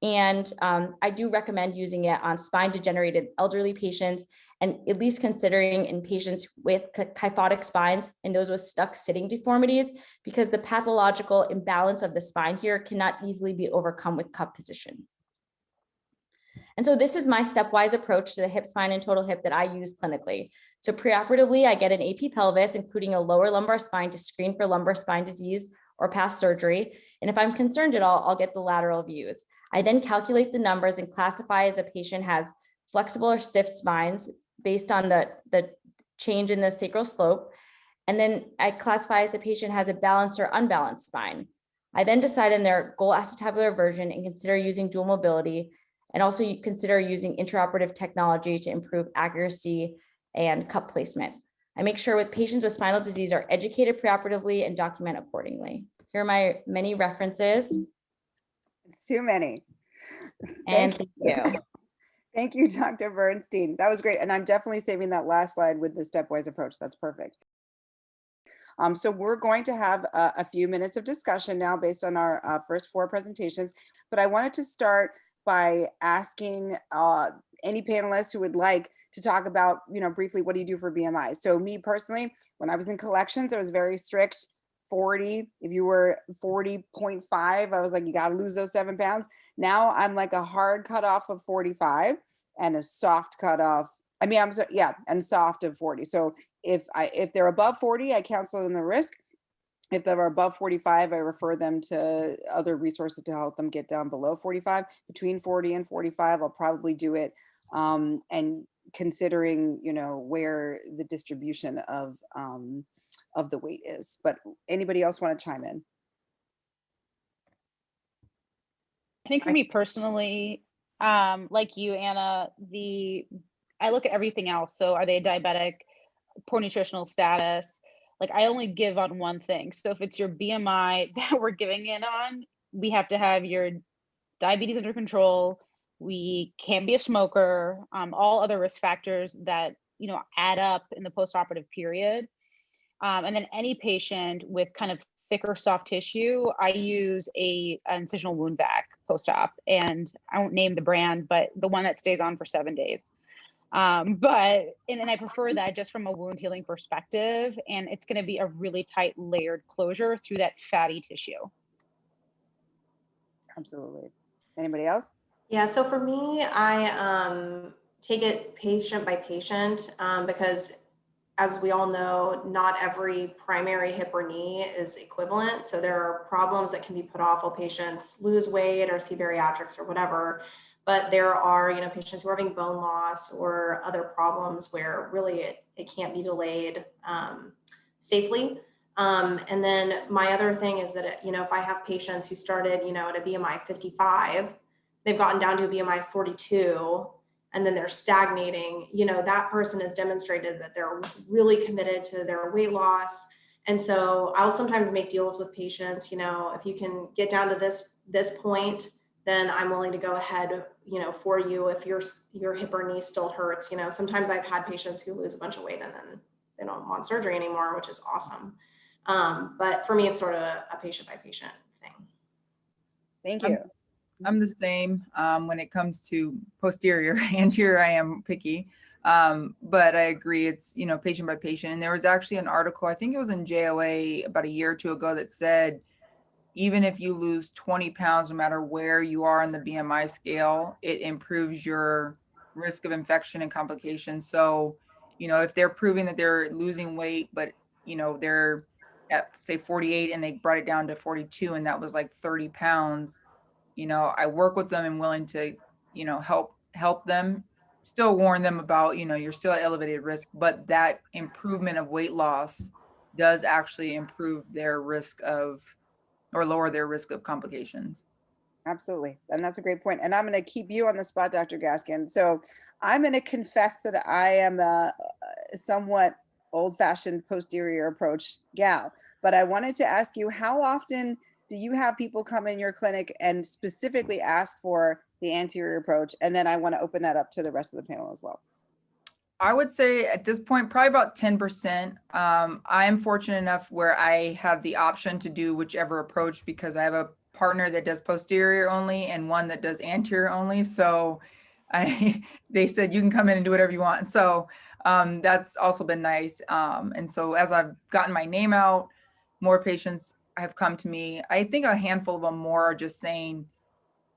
And I do recommend using it on spine-degenerated elderly patients, and at least considering in patients with kyphotic spines and those with stuck sitting deformities, because the pathological imbalance of the spine here cannot easily be overcome with cup position. And so this is my stepwise approach to the hip, spine, and total hip that I use clinically. So preoperatively, I get an AP pelvis, including a lower lumbar spine to screen for lumbar spine disease or past surgery. And if I'm concerned at all, I'll get the lateral views. I then calculate the numbers and classify as a patient has flexible or stiff spines based on the change in the sacral slope. And then I classify as a patient has a balanced or unbalanced spine. I then decide on their goal acetabular version and consider using dual mobility, and also consider using intraoperative technology to improve accuracy and cup placement. I make sure with patients with spinal disease are educated preoperatively and document accordingly. Here are my many references. It's too many. And thank you. Thank you, Dr. Bernstein. That was great. And I'm definitely saving that last slide with the stepwise approach. That's perfect. So we're going to have a few minutes of discussion now based on our first 4 presentations, but I wanted to start by asking any panelists who would like to talk about, briefly, what do you do for BMI? So me personally, when I was in collections, I was very strict. 40, if you were 40.5, I was like, you got to lose those 7 pounds. Now I'm like a hard cutoff of 45 and a soft cutoff. And soft of 40. So if they're above 40, I counsel them the risk. If they're above 45, I refer them to other resources to help them get down below 45. Between 40 and 45, I'll probably do it. And considering, where the distribution of the weight is. But anybody else want to chime in? I think for me personally, like you, Anna, I look at everything else. So are they diabetic, poor nutritional status? Like I only give on one thing. So if it's your BMI that we're giving in on, we have to have your diabetes under control. We can't be a smoker, all other risk factors that, add up in the postoperative period. And then any patient with kind of thicker soft tissue, I use an incisional wound vac post-op, and I won't name the brand, but the one that stays on for 7 days. And I prefer that just from a wound healing perspective, and it's going to be a really tight layered closure through that fatty tissue. Absolutely. Anybody else? Yeah, so for me, I take it patient by patient because, as we all know, not every primary hip or knee is equivalent. So there are problems that can be put off while patients lose weight or see bariatrics or whatever. But there are, patients who are having bone loss or other problems where really it can't be delayed safely. And then my other thing is that, if I have patients who started, at a BMI 55, they've gotten down to a BMI 42, and then they're stagnating, that person has demonstrated that they're really committed to their weight loss. And so I'll sometimes make deals with patients, if you can get down to this point, then I'm willing to go ahead, for you if your hip or knee still hurts. Sometimes I've had patients who lose a bunch of weight and then they don't want surgery anymore, which is awesome. But for me, it's sort of a patient by patient thing. Thank you. I'm the same when it comes to posterior. Anterior, I am picky. But I agree, it's, patient by patient. And there was actually an article, I think it was in JOA about a year or two ago, that said, even if you lose 20 pounds, no matter where you are on the BMI scale, it improves your risk of infection and complications. So, if they're proving that they're losing weight, but, they're at, say, 48 and they brought it down to 42, and that was like 30 pounds, I work with them and willing to, help them, still warn them about, you're still at elevated risk, but that improvement of weight loss does actually improve their risk of, or lower their risk of complications. Absolutely. And that's a great point. And I'm going to keep you on the spot, Dr. Gaskin. So I'm going to confess that I am a somewhat old-fashioned posterior approach gal. But I wanted to ask you, how often do you have people come in your clinic and specifically ask for the anterior approach? And then I want to open that up to the rest of the panel as well. I would say at this point, probably about 10%. I am fortunate enough where I have the option to do whichever approach because I have a partner that does posterior only and one that does anterior only. So they said, you can come in and do whatever you want. So that's also been nice. And so as I've gotten my name out, more patients have come to me. I think a handful of them more are just saying,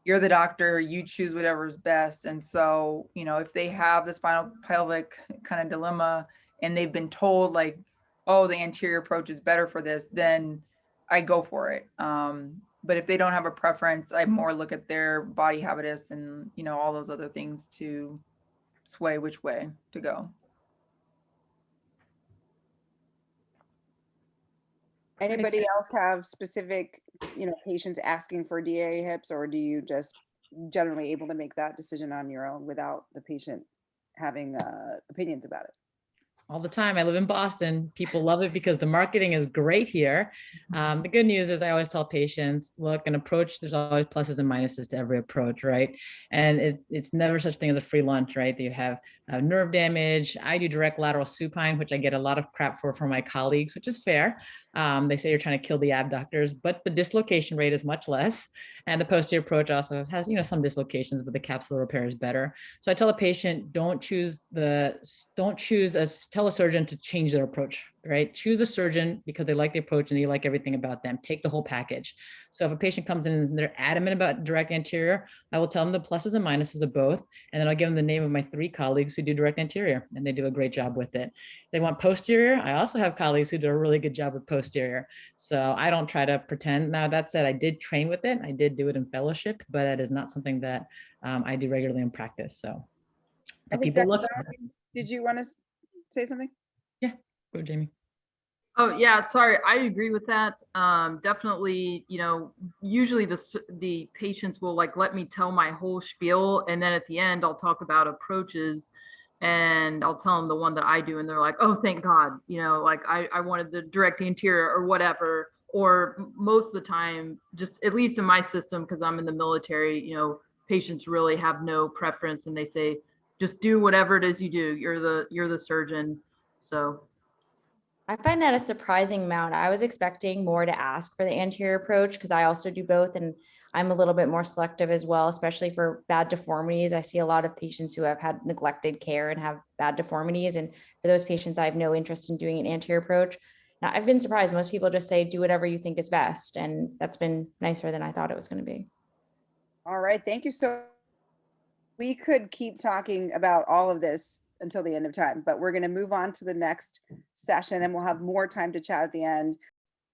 you're the doctor, you choose whatever's best. And so, you know, if they have the spinal pelvic kind of dilemma and they've been told like, oh, the anterior approach is better for this, then I go for it. But if they don't have a preference, I more look at their body habitus and, you know, all those other things to sway which way to go. Anybody else have specific, you know, patients asking for DA hips, or do you just generally able to make that decision on your own without the patient having opinions about it? All the time. I live in Boston. People love it because the marketing is great here. The good news is I always tell patients, look, an approach, there's always pluses and minuses to every approach, right? And it's never such thing as a free lunch, right? You have nerve damage. I do direct lateral supine, which I get a lot of crap for from my colleagues, which is fair. They say you're trying to kill the abductors, but the dislocation rate is much less. And the posterior approach also has, you know, some dislocations, but the capsular repair is better. So I tell a patient, tell a surgeon to change their approach, right? Choose the surgeon because they like the approach and you like everything about them. Take the whole package. So if a patient comes in and they're adamant about direct anterior, I will tell them the pluses and minuses of both. And then I'll give them the name of my 3 colleagues who do direct anterior, and they do a great job with it. If they want posterior, I also have colleagues who do a really good job with posterior. So I don't try to pretend. Now, that said, I did train with it. I did do it in fellowship, but that is not something that I do regularly in practice. So people look. Did you want to say something? Yeah, go Jamie. Oh yeah, sorry, I agree with that. Definitely, you know, usually the patients will like let me tell my whole spiel, and then at the end I'll talk about approaches, and I'll tell them the one that I do, and they're like, oh, thank God, you know, like I wanted the direct anterior or whatever. Or most of the time, just at least in my system, because I'm in the military, you know, patients really have no preference, and they say, just do whatever it is you do. You're the surgeon, so. I find that a surprising amount. I was expecting more to ask for the anterior approach because I also do both, and I'm a little bit more selective as well, especially for bad deformities. I see a lot of patients who have had neglected care and have bad deformities, and for those patients, I have no interest in doing an anterior approach. Now, I've been surprised. Most people just say, do whatever you think is best, and that's been nicer than I thought it was going to be. All right, thank you. So we could keep talking about all of this until the end of time, but we're going to move on to the next session, and we'll have more time to chat at the end.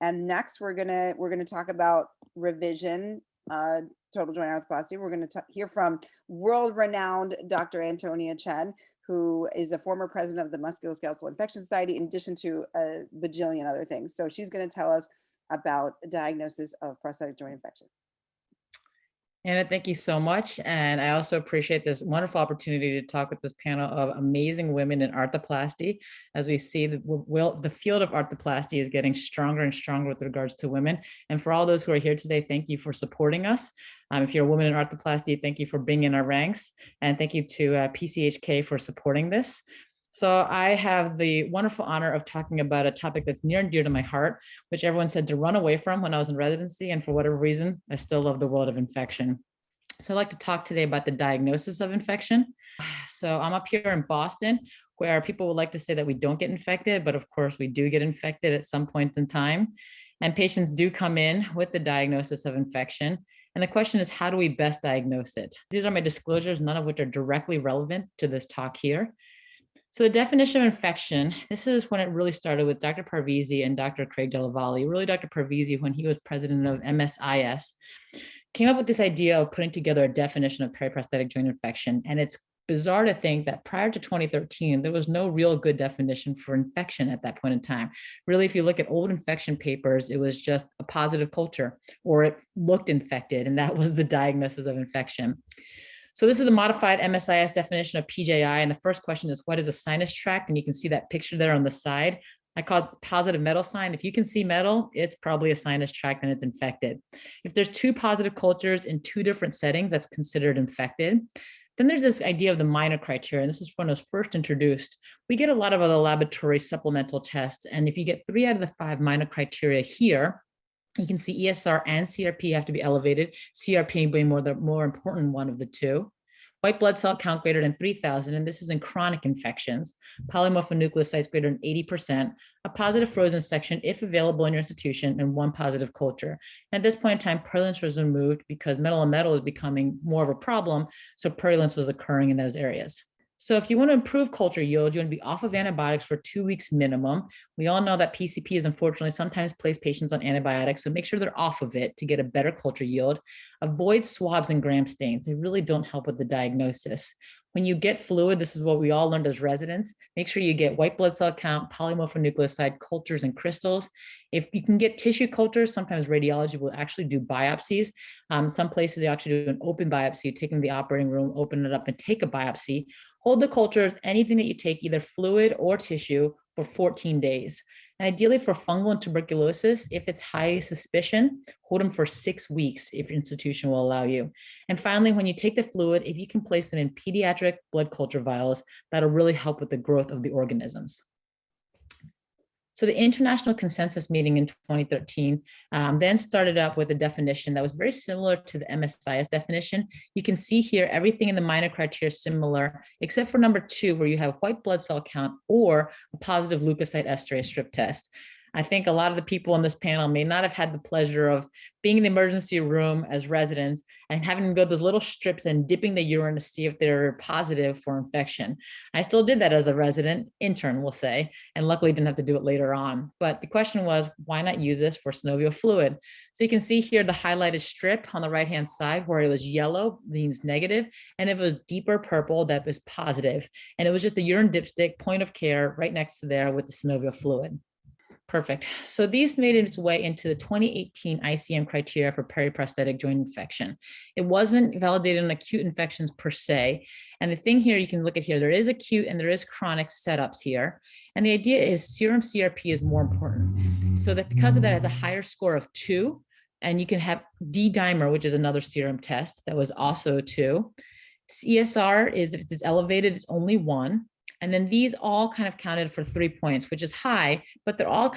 And next, we're going to talk about revision, total joint arthroplasty. We're going to hear from world-renowned Dr. Antonia Chen, who is a former president of the Musculoskeletal Infection Society, in addition to a bajillion other things. So she's going to tell us about diagnosis of prosthetic joint infection. Anna, thank you so much. And I also appreciate this wonderful opportunity to talk with this panel of amazing women in arthroplasty. As we see, the field of arthroplasty is getting stronger and stronger with regards to women. And for all those who are here today, thank you for supporting us. If you're a woman in arthroplasty, thank you for being in our ranks. And thank you to PCHK for supporting this. So I have the wonderful honor of talking about a topic that's near and dear to my heart, which everyone said to run away from when I was in residency. And for whatever reason, I still love the world of infection. So I'd like to talk today about the diagnosis of infection. So I'm up here in Boston, where people would like to say that we don't get infected, but of course we do get infected at some point in time. And patients do come in with the diagnosis of infection. And the question is, how do we best diagnose it? These are my disclosures, none of which are directly relevant to this talk here. So the definition of infection, this is when it really started with Dr. Parvizi and Dr. Craig Della Valle. Really, Dr. Parvizi, when he was president of MSIS, came up with this idea of putting together a definition of periprosthetic joint infection. And it's bizarre to think that prior to 2013, there was no real good definition for infection at that point in time. Really, if you look at old infection papers, it was just a positive culture, or it looked infected, and that was the diagnosis of infection. So this is the modified MSIS definition of PJI. And the first question is, what is a sinus tract? And you can see that picture there on the side. I call it positive metal sign. If you can see metal, it's probably a sinus tract and it's infected. If there's two positive cultures in two different settings, that's considered infected. Then there's this idea of the minor criteria. And this is when it was first introduced. We get a lot of other laboratory supplemental tests. And if you get 3 out of the 5 minor criteria here, you can see ESR and CRP have to be elevated, CRP being the more important one of the two. White blood cell count greater than 3,000, and this is in chronic infections. Polymorphonucleosides greater than 80%, a positive frozen section if available in your institution, and 1 positive culture. At this point in time, purulence was removed because metal on metal is becoming more of a problem, so purulence was occurring in those areas. So if you want to improve culture yield, you want to be off of antibiotics for 2 weeks minimum. We all know that PCPs unfortunately sometimes place patients on antibiotics, so make sure they're off of it to get a better culture yield. Avoid swabs and gram stains. They really don't help with the diagnosis. When you get fluid, this is what we all learned as residents, make sure you get white blood cell count, polymorphonucleoside cultures, and crystals. If you can get tissue cultures, sometimes radiology will actually do biopsies. Some places they actually do an open biopsy, take them to the operating room, open it up, and take a biopsy. Hold the cultures, anything that you take, either fluid or tissue, for 14 days. And ideally for fungal and tuberculosis, if it's high suspicion, hold them for 6 weeks if your institution will allow you. And finally, when you take the fluid, if you can place them in pediatric blood culture vials, that'll really help with the growth of the organisms. So the international consensus meeting in 2013 then started up with a definition that was very similar to the MSIS definition. You can see here everything in the minor criteria is similar, except for number 2, where you have white blood cell count or a positive leukocyte esterase strip test. I think a lot of the people on this panel may not have had the pleasure of being in the emergency room as residents and having to go those little strips and dipping the urine to see if they're positive for infection. I still did that as a resident intern, we'll say, and luckily didn't have to do it later on. But the question was, why not use this for synovial fluid? So you can see here the highlighted strip on the right-hand side where it was yellow means negative, and if it was deeper purple, that was positive. And it was just a urine dipstick, point of care, right next to there with the synovial fluid. Perfect. So these made its way into the 2018 ICM criteria for periprosthetic joint infection. It wasn't validated on acute infections per se. And the thing here, you can look at here, there is acute and there is chronic setups here. And the idea is serum CRP is more important. So that because of that, it has a higher score of 2. And you can have D-dimer, which is another serum test that was also 2. ESR is, if it's elevated, it's only 1. And then these all kind of counted for 3 points, which is high, but they're all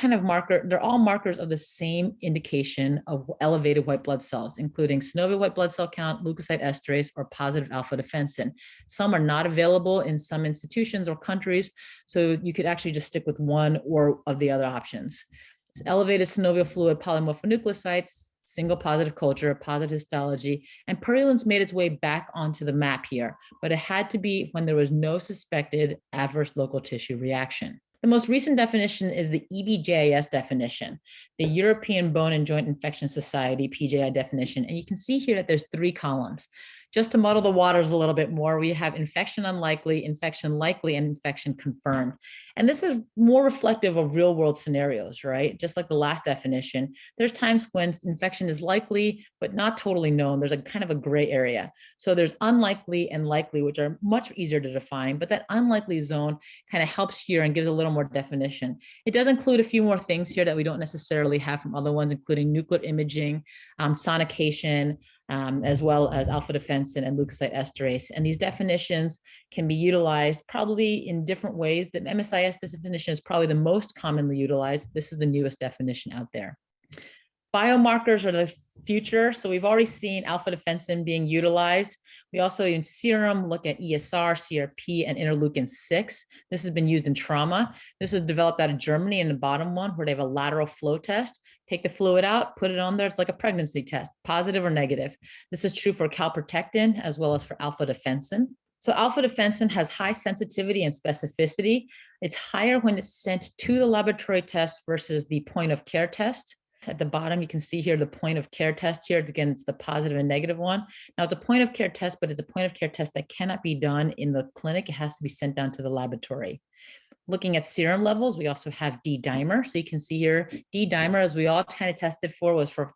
markers of the same indication of elevated white blood cells, including synovial white blood cell count, leukocyte esterase, or positive alpha defensin. Some are not available in some institutions or countries, so you could actually just stick with one or of the other options. It's elevated synovial fluid polymorphonucleosides, single positive culture, positive histology, and purulence made its way back onto the map here, but it had to be when there was no suspected adverse local tissue reaction. The most recent definition is the EBJIS definition, the European Bone and Joint Infection Society PJI definition. And you can see here that there's 3 columns. Just to muddle the waters a little bit more, we have infection unlikely, infection likely, and infection confirmed. And this is more reflective of real world scenarios, right? Just like the last definition, there's times when infection is likely, but not totally known. There's a kind of a gray area. So there's unlikely and likely, which are much easier to define, but that unlikely zone kind of helps here and gives a little more definition. It does include a few more things here that we don't necessarily have from other ones, including nuclear imaging, sonication, as well as alpha defensin and leukocyte esterase. And these definitions can be utilized probably in different ways. The MSIS definition is probably the most commonly utilized. This is the newest definition out there. Biomarkers are the future. So we've already seen alpha defensin being utilized. We also in serum look at ESR, CRP, and interleukin 6. This has been used in trauma. This was developed out of Germany in the bottom one where they have a lateral flow test. Take the fluid out, put it on there. It's like a pregnancy test, positive or negative. This is true for calprotectin as well as for alpha defensin. So alpha defensin has high sensitivity and specificity. It's higher when it's sent to the laboratory test versus the point of care test. at the bottom, you can see here the point of care test here. Again, it's the positive and negative one. Now it's a point of care test, but it's a point of care test that cannot be done in the clinic. It has to be sent down to the laboratory. Looking at serum levels, we also have D-dimer. So you can see here, D-dimer, as we all kind of tested for, was for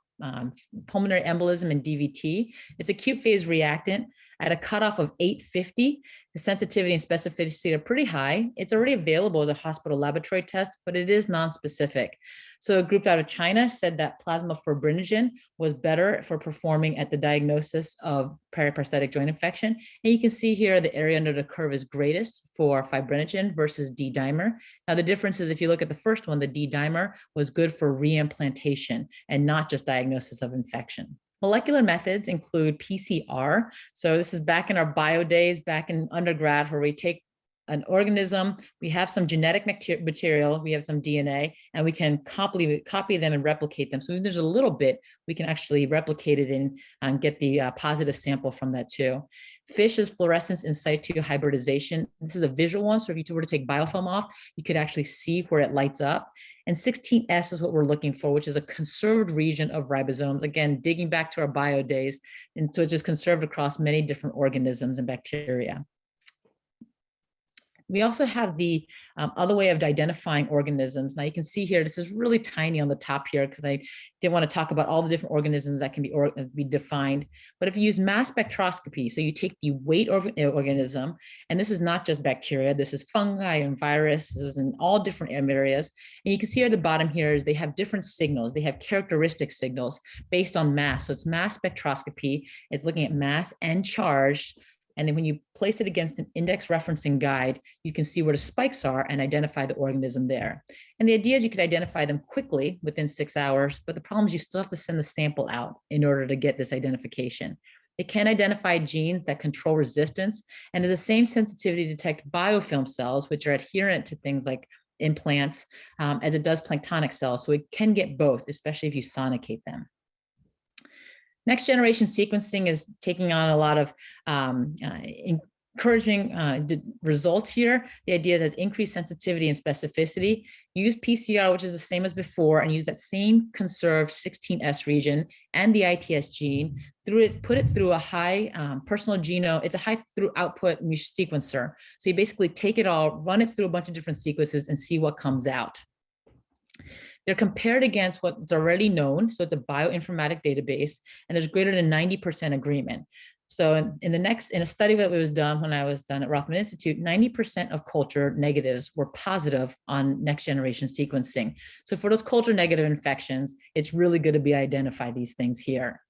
pulmonary embolism and DVT. It's acute phase reactant at a cutoff of 850. The sensitivity and specificity are pretty high. It's already available as a hospital laboratory test, but it is non-specific. So a group out of China said that plasma fibrinogen was better for performing at the diagnosis of periprosthetic joint infection. And you can see here the area under the curve is greatest for fibrinogen versus D-dimer. Now the difference is if you look at the first one, the D-dimer was good for reimplantation and not just diagnosis of infection. Molecular methods include PCR. So this is back in our bio days, back in undergrad, where we take an organism, we have some genetic material, we have some DNA, and we can copy them and replicate them. So if there's a little bit, we can actually replicate it and get the positive sample from that too. FISH is fluorescence in situ hybridization. This is a visual one, so if you were to take biofilm off, you could actually see where it lights up. And 16S is what we're looking for, which is a conserved region of ribosomes. Again, digging back to our bio days. And so it's just conserved across many different organisms and bacteria. We also have the other way of identifying organisms. Now you can see here, this is really tiny on the top here because I didn't want to talk about all the different organisms that can be defined. But if you use mass spectroscopy, so you take the weight of an organism, and this is not just bacteria, this is fungi and viruses and all different areas. And you can see at the bottom here is they have different signals. They have characteristic signals based on mass. So it's mass spectroscopy. It's looking at mass and charge. And then when you place it against an index referencing guide, you can see where the spikes are and identify the organism there. And the idea is you could identify them quickly within 6 hours, but the problem is you still have to send the sample out in order to get this identification. It can identify genes that control resistance and has the same sensitivity to detect biofilm cells, which are adherent to things like implants, as it does planktonic cells. So it can get both, especially if you sonicate them. Next generation sequencing is taking on a lot of encouraging results here. The idea is that increased sensitivity and specificity. Use PCR, which is the same as before, and use that same conserved 16S region and the ITS gene, put it through a high personal genome. It's a high through output sequencer. So you basically take it all, run it through a bunch of different sequences and see what comes out. They're compared against what's already known. So it's a bioinformatic database, and there's greater than 90% agreement. So in a study that was done when I was done at Rothman Institute, 90% of culture negatives were positive on next generation sequencing. So for those culture negative infections, it's really good to be identify these things here.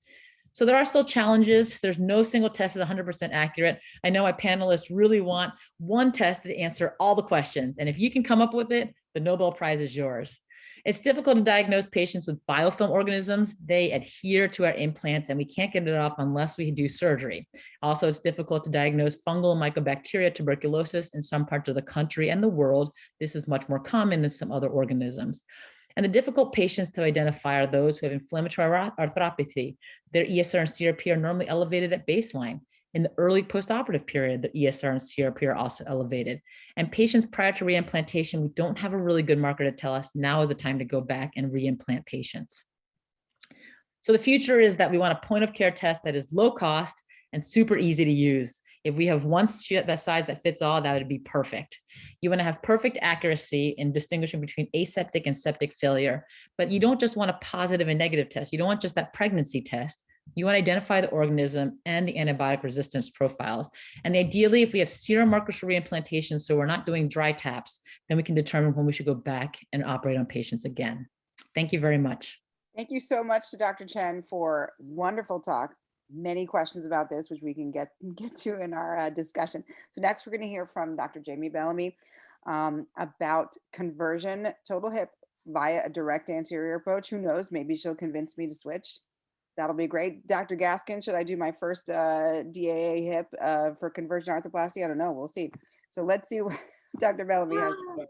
So there are still challenges. There's no single test that's 100% accurate. I know my panelists really want one test to answer all the questions. And if you can come up with it, the Nobel Prize is yours. It's difficult to diagnose patients with biofilm organisms. They adhere to our implants and we can't get it off unless we do surgery. Also, it's difficult to diagnose fungal mycobacteria tuberculosis in some parts of the country and the world. This is much more common than some other organisms. And the difficult patients to identify are those who have inflammatory arthroplasty. Their ESR and CRP are normally elevated at baseline. In the early postoperative period, the ESR and CRP are also elevated. And patients prior to reimplantation, we don't have a really good marker to tell us now is the time to go back and reimplant patients. So the future is that we want a point of care test that is low cost and super easy to use. If we have one that size that fits all, that would be perfect. You want to have perfect accuracy in distinguishing between aseptic and septic failure, but you don't just want a positive and negative test. You don't want just that pregnancy test. You want to identify the organism and the antibiotic resistance profiles. And ideally, if we have serum markers for reimplantation, so we're not doing dry taps, then we can determine when we should go back and operate on patients again. Thank you very much. Thank you so much to Dr. Chen for wonderful talk. Many questions about this, which we can get to in our discussion. So next, we're going to hear from Dr. Jaime Bellamy about conversion, total hip via a direct anterior approach. Who knows? Maybe she'll convince me to switch. That'll be great. Dr. Gaskin, should I do my first DAA hip for conversion arthroplasty? I don't know. We'll see. So let's see what Dr. Bellamy has to say.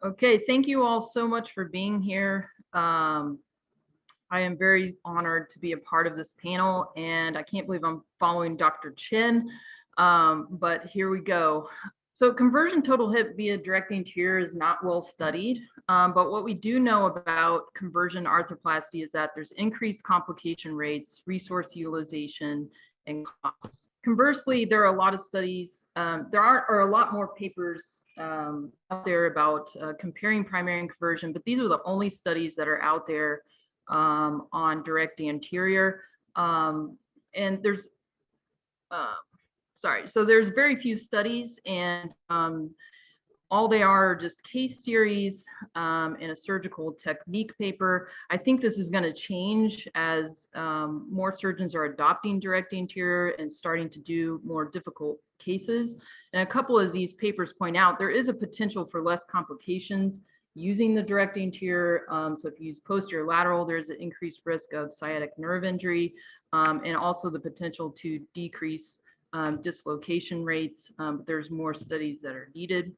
Okay, thank you all so much for being here. I am very honored to be a part of this panel, and I can't believe I'm following Dr. Chen, but here we go. So conversion total hip via direct anterior is not well studied, but what we do know about conversion arthroplasty is that there's increased complication rates, resource utilization, and costs. Conversely, there are a lot of studies, there are a lot more papers out there about comparing primary and conversion, but these are the only studies that are out there on direct anterior. And there's so there's very few studies, and all they are just case series in a surgical technique paper. I think this is going to change as more surgeons are adopting direct anterior and starting to do more difficult cases. And a couple of these papers point out there is a potential for less complications using the direct anterior. So if you use posterior lateral, there's an increased risk of sciatic nerve injury, and also the potential to decrease dislocation rates. There's more studies that are needed.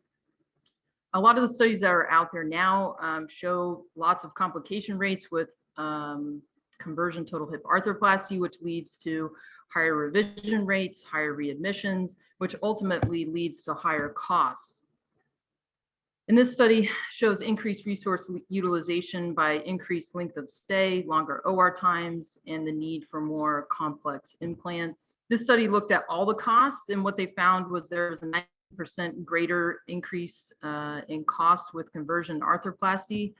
A lot of the studies that are out there now show lots of complication rates with conversion total hip arthroplasty, which leads to higher revision rates, higher readmissions, which ultimately leads to higher costs. And this study shows increased resource utilization by increased length of stay, longer OR times, and the need for more complex implants. This study looked at all the costs, and what they found was there was a 90% greater increase in cost with conversion arthroplasty.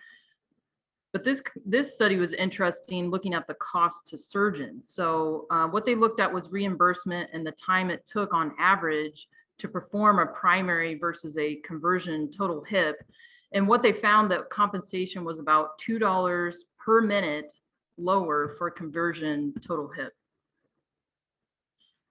But this study was interesting, looking at the cost to surgeons. So what they looked at was reimbursement and the time it took on average to perform a primary versus a conversion total hip. And what they found that compensation was about $2 per minute lower for conversion total hip.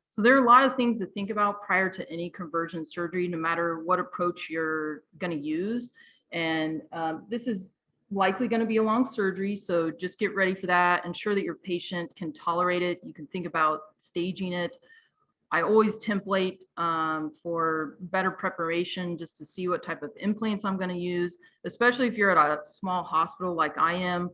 So there are a lot of things to think about prior to any conversion surgery, no matter what approach you're going to use. And this is likely going to be a long surgery, so just get ready for that. Ensure that your patient can tolerate it. You can think about staging it. I always template for better preparation just to see what type of implants I'm going to use, especially if you're at a small hospital like I am,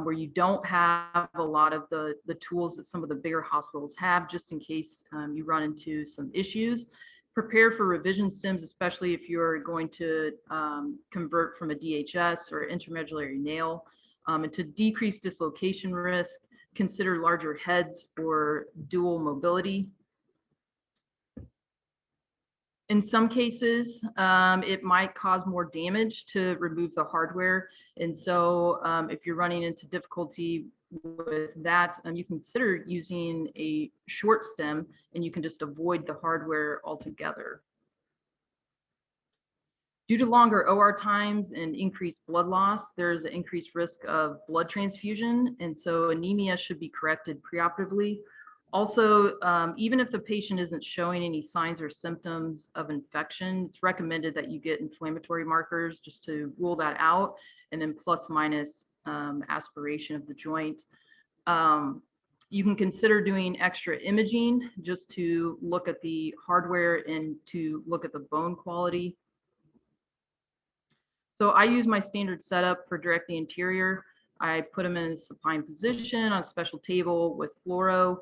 where you don't have a lot of the tools that some of the bigger hospitals have, just in case you run into some issues. Prepare for revision stems, especially if you're going to convert from a DHS or intramedullary nail. And to decrease dislocation risk, consider larger heads or dual mobility. In some cases, it might cause more damage to remove the hardware. And so if you're running into difficulty with that, you consider using a short stem, and you can just avoid the hardware altogether. Due to longer OR times and increased blood loss, there's an increased risk of blood transfusion. And so anemia should be corrected preoperatively. Also, even if the patient isn't showing any signs or symptoms of infection, it's recommended that you get inflammatory markers just to rule that out, and then plus minus aspiration of the joint. You can consider doing extra imaging just to look at the hardware and to look at the bone quality. So I use my standard setup for direct anterior. I put them in a supine position on a special table with fluoro.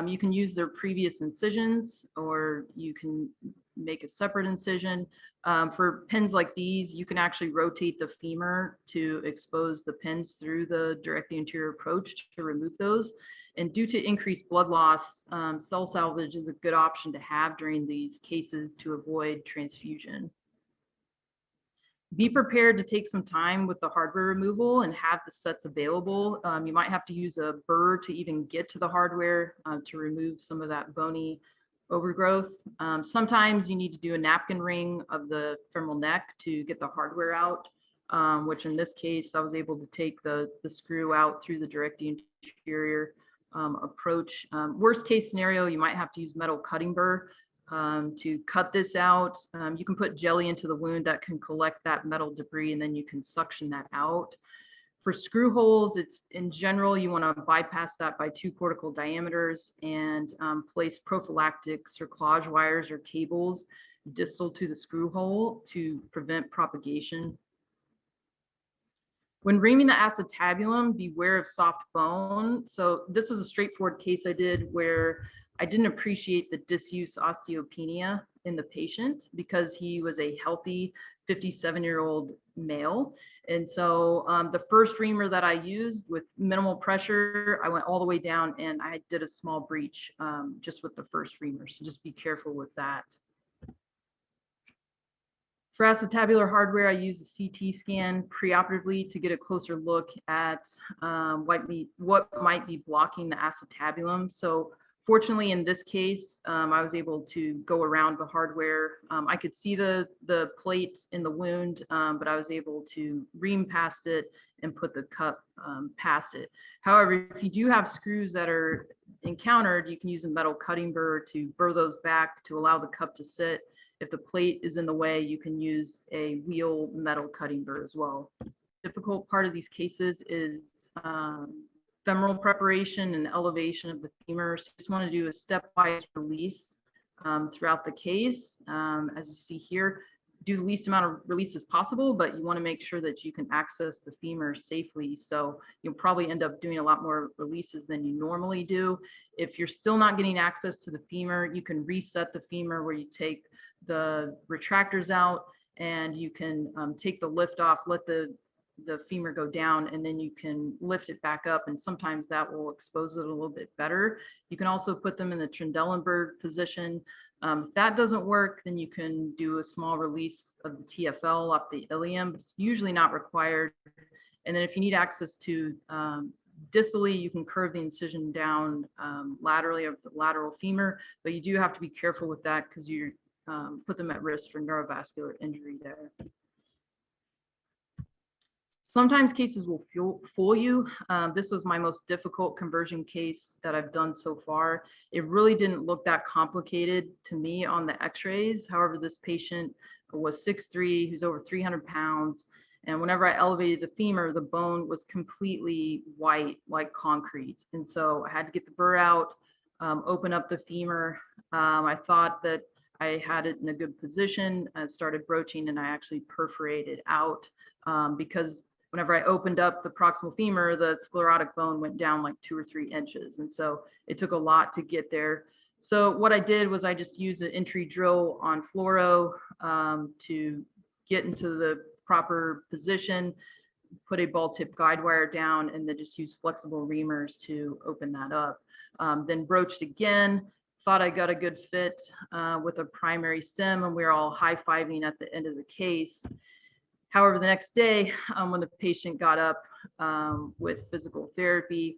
You can use their previous incisions, or you can make a separate incision. For pins like these, you can actually rotate the femur to expose the pins through the direct anterior approach to remove those. And due to increased blood loss, cell salvage is a good option to have during these cases to avoid transfusion. Be prepared to take some time with the hardware removal and have the sets available. You might have to use a burr to even get to the hardware to remove some of that bony overgrowth. Sometimes you need to do a napkin ring of the femoral neck to get the hardware out, which in this case, I was able to take the screw out through the direct anterior approach. Worst case scenario, you might have to use metal cutting burr to cut this out. You can put jelly into the wound that can collect that metal debris, and then you can suction that out. For screw holes, it's in general, you want to bypass that by 2 cortical diameters and place prophylactic cerclage wires or cables distal to the screw hole to prevent propagation. When reaming the acetabulum, beware of soft bone. So this was a straightforward case I did where I didn't appreciate the disuse osteopenia in the patient because he was a healthy 57-year-old male. And so the first reamer that I used with minimal pressure, I went all the way down and I did a small breach just with the first reamer. So just be careful with that. For acetabular hardware, I use a CT scan preoperatively to get a closer look at what might be blocking the acetabulum. So fortunately, in this case, I was able to go around the hardware. I could see the plate in the wound, but I was able to ream past it and put the cup past it. However, if you do have screws that are encountered, you can use a metal cutting burr to burr those back to allow the cup to sit. If the plate is in the way, you can use a wheel metal cutting burr as well. Difficult part of these cases is femoral preparation and elevation of the femur. So you just want to do a stepwise release throughout the case. As you see here, do the least amount of release as possible, but you want to make sure that you can access the femur safely. So you'll probably end up doing a lot more releases than you normally do. If you're still not getting access to the femur, you can reset the femur where you take the retractors out and you can take the lift off, let the femur go down, and then you can lift it back up, and sometimes that will expose it a little bit better. You can also put them in the Trendelenburg position. If that doesn't work, then you can do a small release of the TFL off the ilium, but it's usually not required. And then if you need access to distally, you can curve the incision down laterally of the lateral femur, but you do have to be careful with that because you put them at risk for neurovascular injury there. Sometimes cases will fool you. This was my most difficult conversion case that I've done so far. It really didn't look that complicated to me on the x-rays. However, this patient was 6'3", who's over 300 pounds. And whenever I elevated the femur, the bone was completely white, like concrete. And so I had to get the burr out, open up the femur. I thought that I had it in a good position. I started broaching and I actually perforated out because whenever I opened up the proximal femur, the sclerotic bone went down like 2 or 3 inches. And so it took a lot to get there. So what I did was I just used an entry drill on fluoro to get into the proper position, put a ball tip guide wire down, and then just use flexible reamers to open that up. Then broached again, thought I got a good fit with a primary stem, and we were all high-fiving at the end of the case. However, the next day, when the patient got up with physical therapy,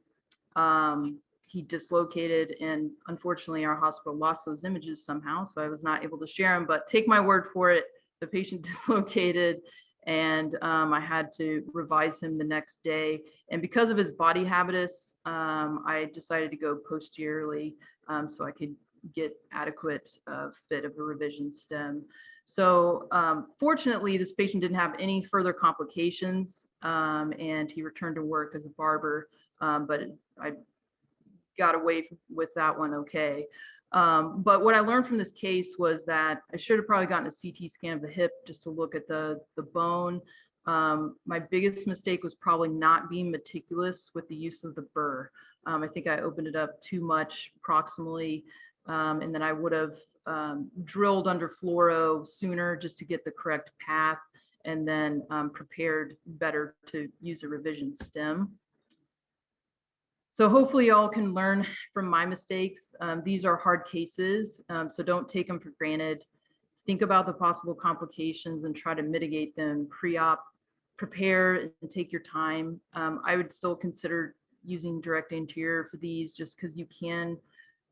he dislocated, and unfortunately our hospital lost those images somehow, so I was not able to share them, but take my word for it, the patient dislocated, and I had to revise him the next day. And because of his body habitus, I decided to go posteriorly so I could get adequate fit of a revision stem. So fortunately, this patient didn't have any further complications, and he returned to work as a barber, but I got away with that one okay. But what I learned from this case was that I should have probably gotten a CT scan of the hip just to look at the bone. My biggest mistake was probably not being meticulous with the use of the burr. I think I opened it up too much proximally, and then I would have drilled under fluoro sooner just to get the correct path, and then prepared better to use a revision stem. So hopefully y'all can learn from my mistakes. These are hard cases, so don't take them for granted. Think about the possible complications and try to mitigate them pre-op. Prepare and take your time. I would still consider using direct anterior for these just because you can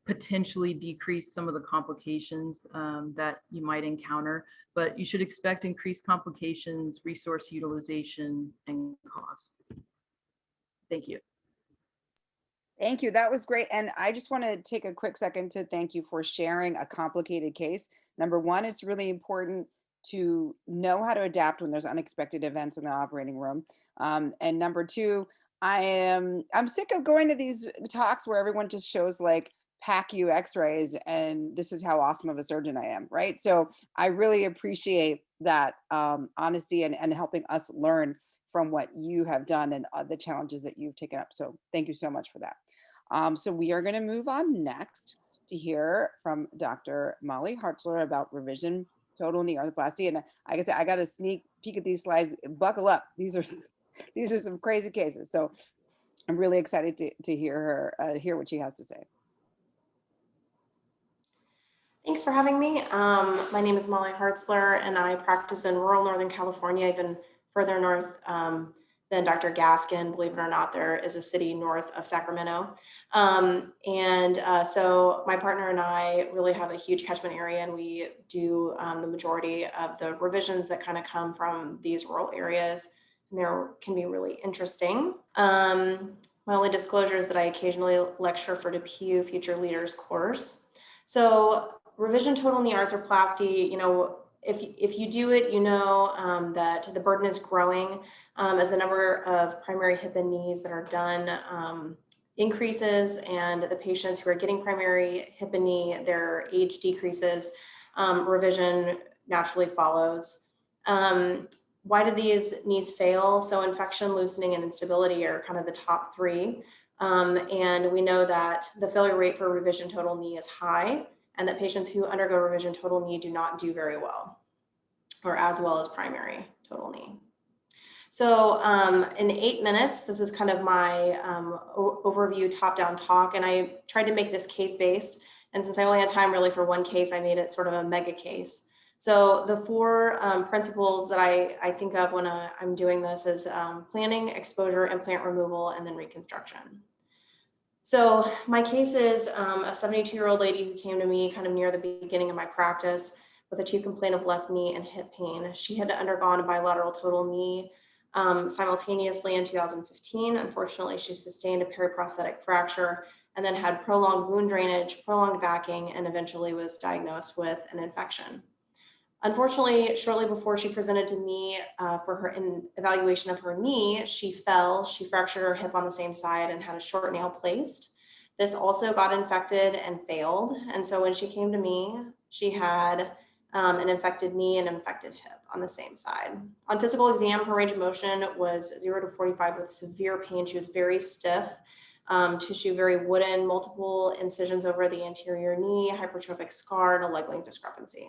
potentially decrease some of the complications that you might encounter, but you should expect increased complications, resource utilization, and costs. Thank you. Thank you. That was great. And I just want to take a quick second to thank you for sharing a complicated case. Number one, it's really important to know how to adapt when there's unexpected events in the operating room. And number two, I'm sick of going to these talks where everyone just shows like PACU x-rays and this is how awesome of a surgeon I am, right? So I really appreciate that honesty and helping us learn from what you have done and the challenges that you've taken up. So thank you so much for that. So we are going to move on next to hear from Dr. Molly Hartzler about revision total knee arthroplasty. And like I said, I got a sneak peek at these slides. Buckle up. These are some crazy cases. So I'm really excited to hear her, hear what she has to say. Thanks for having me. My name is Molly Hartzler, and I practice in rural Northern California, even further north than Dr. Gaskin. Believe it or not, there is a city north of Sacramento. So my partner and I really have a huge catchment area, and we do the majority of the revisions that kind of come from these rural areas. And they can be really interesting. My only disclosure is that I occasionally lecture for the PU Future Leaders course. So revision total knee arthroplasty, you know, if you do it, you know that the burden is growing as the number of primary hip and knees that are done increases, and the patients who are getting primary hip and knee, their age decreases, revision naturally follows. Why did these knees fail? So infection, loosening, and instability are kind of the top three. And we know that the failure rate for revision total knee is high, and that patients who undergo revision total knee do not do very well, or as well as primary total knee. So in 8 minutes, this is kind of my overview top-down talk, and I tried to make this case-based. And since I only had time really for one case, I made it sort of a mega case. So the four principles that I think of when I'm doing this is planning, exposure, implant removal, and then reconstruction. So my case is a 72-year-old lady who came to me kind of near the beginning of my practice with a acute complaint of left knee and hip pain. She had undergone a bilateral total knee simultaneously in 2015. Unfortunately, she sustained a periprosthetic fracture and then had prolonged wound drainage, prolonged backing, and eventually was diagnosed with an infection. Unfortunately, shortly before she presented to me for her evaluation of her knee, she fell, she fractured her hip on the same side and had a short nail placed. This also got infected and failed. And so when she came to me, she had an infected knee and infected hip on the same side. On physical exam, her range of motion was 0 to 45 with severe pain. She was very stiff, tissue very wooden, multiple incisions over the anterior knee, hypertrophic scar, and a leg length discrepancy.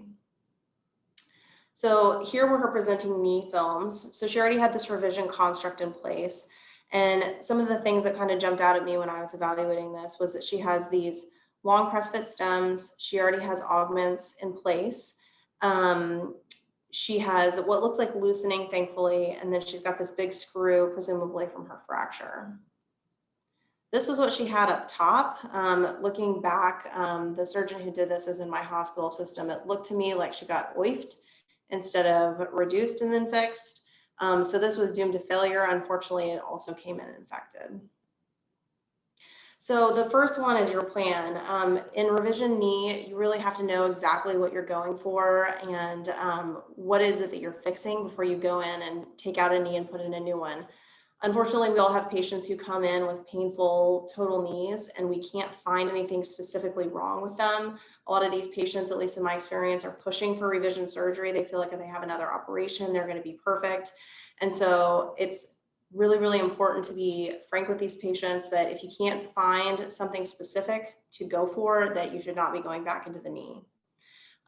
So here were her presenting knee films. So she already had this revision construct in place. And some of the things that kind of jumped out at me when I was evaluating this was that she has these long press fit stems. She already has augments in place. She has what looks like loosening, thankfully, and then she's got this big screw, presumably from her fracture. This was what she had up top. Looking back, the surgeon who did this is in my hospital system. It looked to me like she got oifed instead of reduced and then fixed. So this was doomed to failure. Unfortunately, it also came in infected. So the first one is your plan. In revision knee, you really have to know exactly what you're going for and what is it that you're fixing before you go in and take out a knee and put in a new one. Unfortunately, we all have patients who come in with painful total knees and we can't find anything specifically wrong with them. A lot of these patients, at least in my experience, are pushing for revision surgery. They feel like if they have another operation, they're going to be perfect. And so it's really, really important to be frank with these patients that if you can't find something specific to go for, that you should not be going back into the knee.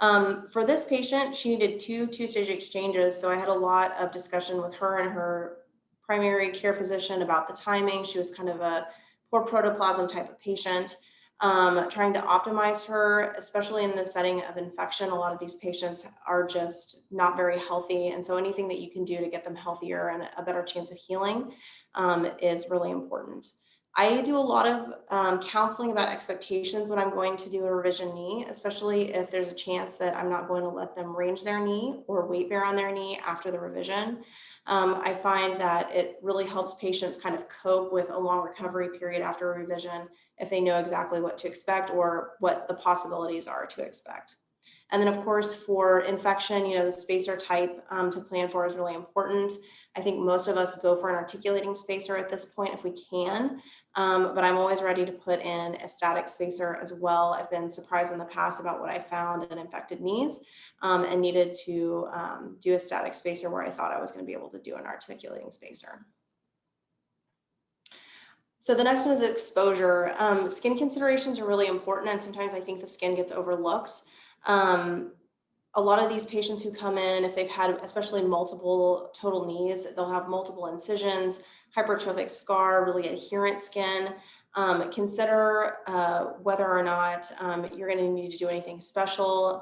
For this patient, she needed two-stage exchanges. So I had a lot of discussion with her and her primary care physician about the timing. She was kind of a poor protoplasm type of patient, trying to optimize her, especially in the setting of infection. A lot of these patients are just not very healthy. And so anything that you can do to get them healthier and a better chance of healing is really important. I do a lot of counseling about expectations when I'm going to do a revision knee, especially if there's a chance that I'm not going to let them range their knee or weight bear on their knee after the revision. I find that it really helps patients kind of cope with a long recovery period after a revision if they know exactly what to expect or what the possibilities are to expect. And then of course, for infection, you know, the spacer type to plan for is really important. I think most of us go for an articulating spacer at this point if we can, but I'm always ready to put in a static spacer as well. I've been surprised in the past about what I found in infected knees and needed to do a static spacer where I thought I was going to be able to do an articulating spacer. So the next one is exposure. Skin considerations are really important, and sometimes I think the skin gets overlooked. A lot of these patients who come in, if they've had especially multiple total knees, they'll have multiple incisions, hypertrophic scar, really adherent skin. Consider whether or not you're going to need to do anything special.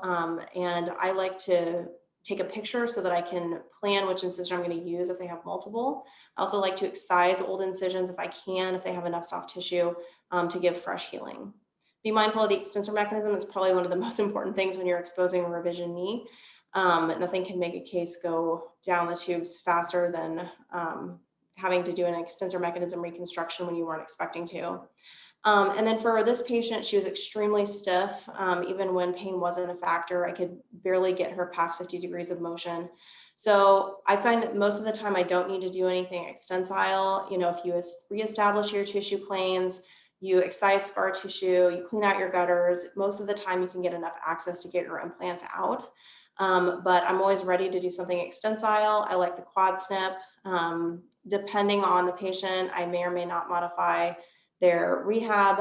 And I like to take a picture so that I can plan which incision I'm going to use if they have multiple. I also like to excise old incisions if I can, if they have enough soft tissue to give fresh healing. Be mindful of the extensor mechanism. It's probably one of the most important things when you're exposing a revision knee. Nothing can make a case go down the tubes faster than having to do an extensor mechanism reconstruction when you weren't expecting to. And then for this patient, she was extremely stiff. Even when pain wasn't a factor, I could barely get her past 50 degrees of motion. So I find that most of the time I don't need to do anything extensile. You know, if you reestablish your tissue planes, you excise scar tissue, you clean out your gutters, most of the time you can get enough access to get your implants out. But I'm always ready to do something extensile. I like the quad snip. Depending on the patient, I may or may not modify their rehab,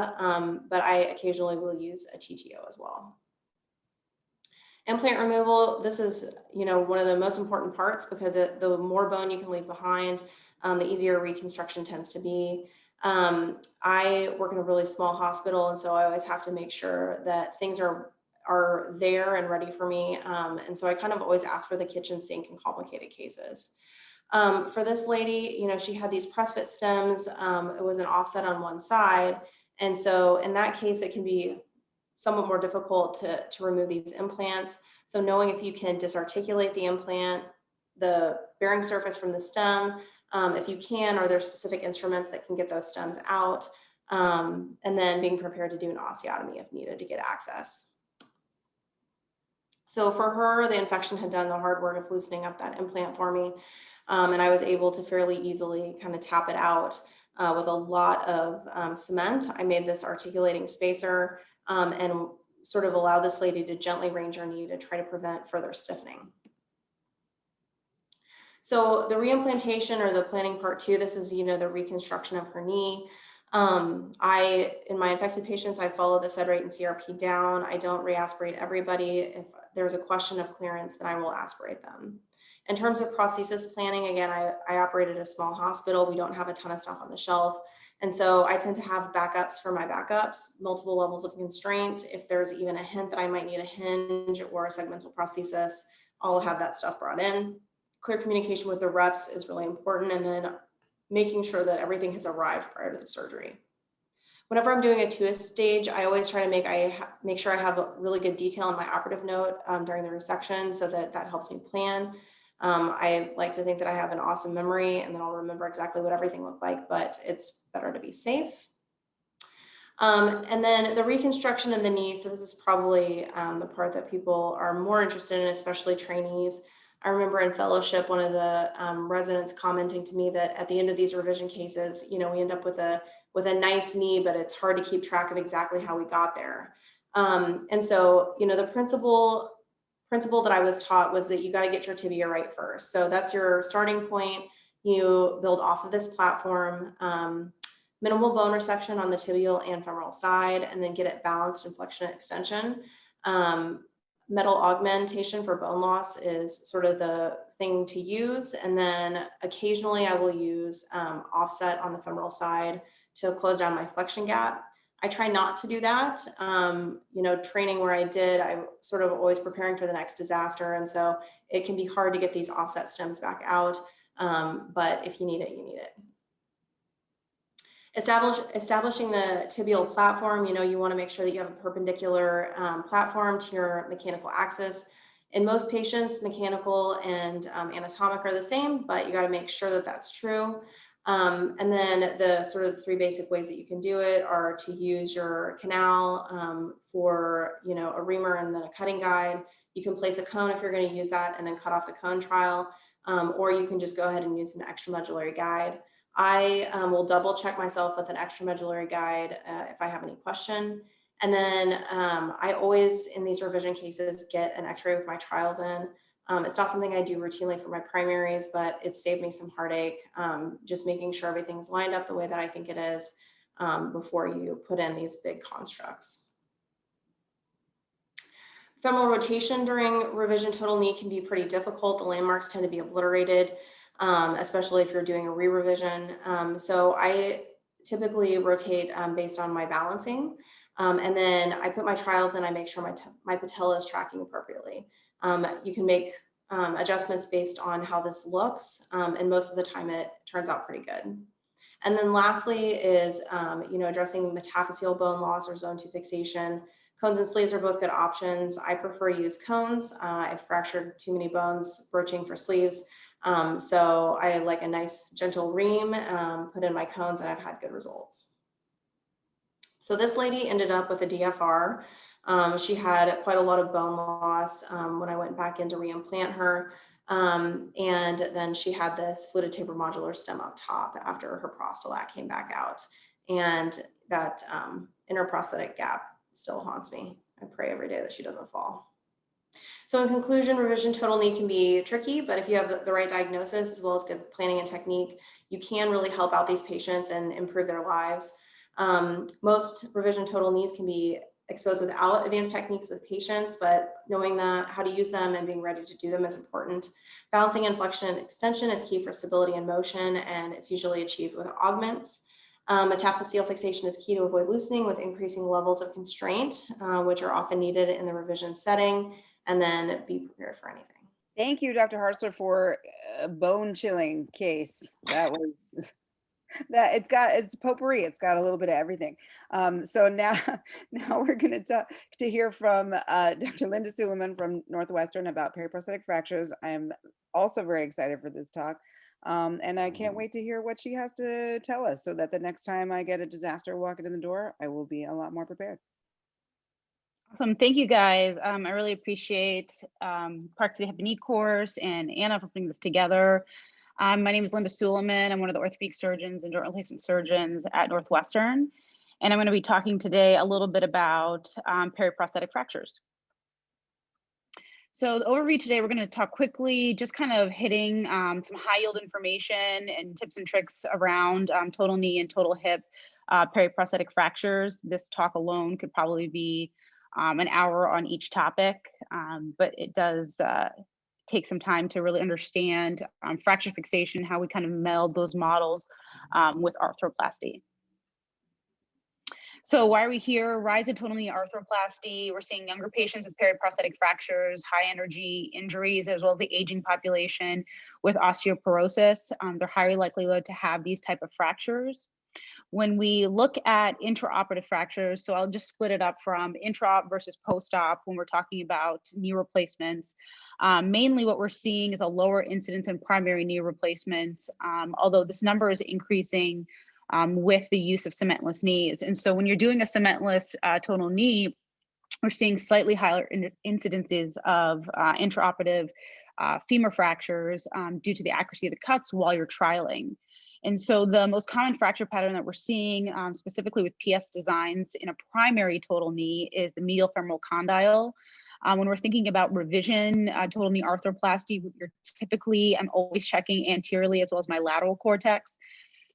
but I occasionally will use a TTO as well. Implant removal, this is, you know, one of the most important parts because the more bone you can leave behind, the easier reconstruction tends to be. I work in a really small hospital, and so I always have to make sure that things are there and ready for me. And so I kind of always ask for the kitchen sink in complicated cases. For this lady, you know, she had these press fit stems. It was an offset on one side. And so in that case, it can be somewhat more difficult to remove these implants. So knowing if you can disarticulate the implant, the bearing surface from the stem, if you can, are there specific instruments that can get those stems out? And then being prepared to do an osteotomy if needed to get access. So for her, the infection had done the hard work of loosening up that implant for me. And I was able to fairly easily kind of tap it out with a lot of cement. I made this articulating spacer and sort of allowed this lady to gently range her knee to try to prevent further stiffening. So the reimplantation, or the planning part two, this is, you know, the reconstruction of her knee. In my infected patients, I follow the sed rate and CRP down. I don't reaspirate everybody. If there's a question of clearance, then I will aspirate them. In terms of prosthesis planning, again, I operate at a small hospital. We don't have a ton of stuff on the shelf. And so I tend to have backups for my backups, multiple levels of constraint. If there's even a hint that I might need a hinge or a segmental prosthesis, I'll have that stuff brought in. Clear communication with the reps is really important. And then making sure that everything has arrived prior to the surgery. Whenever I'm doing a two-stage, I always try to make sure I have a really good detail in my operative note during the resection so that helps me plan. I like to think that I have an awesome memory and then I'll remember exactly what everything looked like, but it's better to be safe. And then the reconstruction of the knee. So this is probably the part that people are more interested in, especially trainees. I remember in fellowship, one of the residents commenting to me that at the end of these revision cases, you know, we end up with a nice knee, but it's hard to keep track of exactly how we got there. And so, you know, the principle that I was taught was that you got to get your tibia right first. So that's your starting point. You build off of this platform, minimal bone resection on the tibial and femoral side, and then get it balanced in flexion and extension. Metal augmentation for bone loss is sort of the thing to use. And then occasionally I will use offset on the femoral side to close down my flexion gap. I try not to do that. You know, training where I did, I'm sort of always preparing for the next disaster. And so it can be hard to get these offset stems back out. But if you need it, you need it. Establishing the tibial platform, you know, you want to make sure that you have a perpendicular platform to your mechanical axis. In most patients, mechanical and anatomic are the same, but you got to make sure that that's true. And then the sort of three basic ways that you can do it are to use your canal for, you know, a reamer and then a cutting guide. You can place a cone if you're going to use that and then cut off the cone trial, or you can just go ahead and use an extramedullary guide. I will double check myself with an extramedullary guide if I have any question. And then I always, in these revision cases, get an x-ray with my trials in. It's not something I do routinely for my primaries, but it's saved me some heartache, just making sure everything's lined up the way that I think it is. before you put in these big constructs. Femoral rotation during revision total knee can be pretty difficult. The landmarks tend to be obliterated, especially if you're doing a re-revision. So I typically rotate based on my balancing. And then I put my trials in, I make sure my patella is tracking appropriately. You can make adjustments based on how this looks, and most of the time it turns out pretty good. And then lastly is, addressing metaphyseal bone loss or zone 2 fixation. Cones and sleeves are both good options. I prefer to use cones. I've fractured too many bones broaching for sleeves. So I like a nice gentle ream, put in my cones, and I've had good results. So this lady ended up with a DFR. She had quite a lot of bone loss when I went back in to reimplant her. And then she had this fluted taper modular stem up top after her prostolac came back out. And that interprosthetic gap still haunts me. I pray every day that she doesn't fall. So in conclusion, revision total knee can be tricky, but if you have the right diagnosis as well as good planning and technique, you can really help out these patients and improve their lives. Most revision total knees can be exposed without advanced techniques with patients, but knowing how to use them and being ready to do them is important. Balancing inflection and extension is key for stability and motion, and it's usually achieved with augments. Metaphyseal fixation is key to avoid loosening with increasing levels of constraint, which are often needed in the revision setting, and then be prepared for anything. Thank you, Dr. Hartzler, for a bone chilling case. That was it's potpourri. It's got a little bit of everything. So now we're going to hear from Dr. Linda Suleiman from Northwestern about periprosthetic fractures. I'm also very excited for this talk. And I can't wait to hear what she has to tell us so that the next time I get a disaster walking in the door, I will be a lot more prepared. Awesome. Thank you, guys. I really appreciate Park City Hip and Knee course and Anna for putting this together. My name is Linda Suleiman. I'm one of the orthopedic surgeons and joint replacement surgeons at Northwestern. And I'm going to be talking today a little bit about periprosthetic fractures. So the overview today, we're going to talk quickly, just kind of hitting some high yield information and tips and tricks around total knee and total hip periprosthetic fractures. This talk alone could probably be an hour on each topic, but it does take some time to really understand fracture fixation, how we kind of meld those models with arthroplasty. So why are we here? Rise in total knee arthroplasty. We're seeing younger patients with periprosthetic fractures, high energy injuries, as well as the aging population with osteoporosis. They're highly likely to have these type of fractures. When we look at intraoperative fractures, so I'll just split it up from intra-op versus post-op when we're talking about knee replacements. Mainly what we're seeing is a lower incidence in primary knee replacements, although this number is increasing with the use of cementless knees. And so when you're doing a cementless total knee, we're seeing slightly higher incidences of intraoperative femur fractures due to the accuracy of the cuts while you're trialing. And so the most common fracture pattern that we're seeing, specifically with PS designs in a primary total knee, is the medial femoral condyle. When we're thinking about revision, total knee arthroplasty, I'm always checking anteriorly as well as my lateral cortex.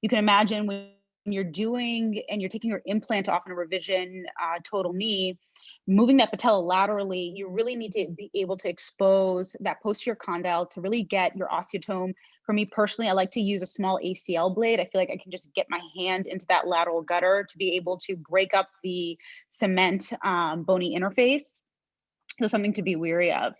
You can imagine when you're doing and you're taking your implant off in a revision total knee, moving that patella laterally, you really need to be able to expose that posterior condyle to really get your osteotome. For me personally, I like to use a small ACL blade. I feel like I can just get my hand into that lateral gutter to be able to break up the cement bony interface. So something to be wary of.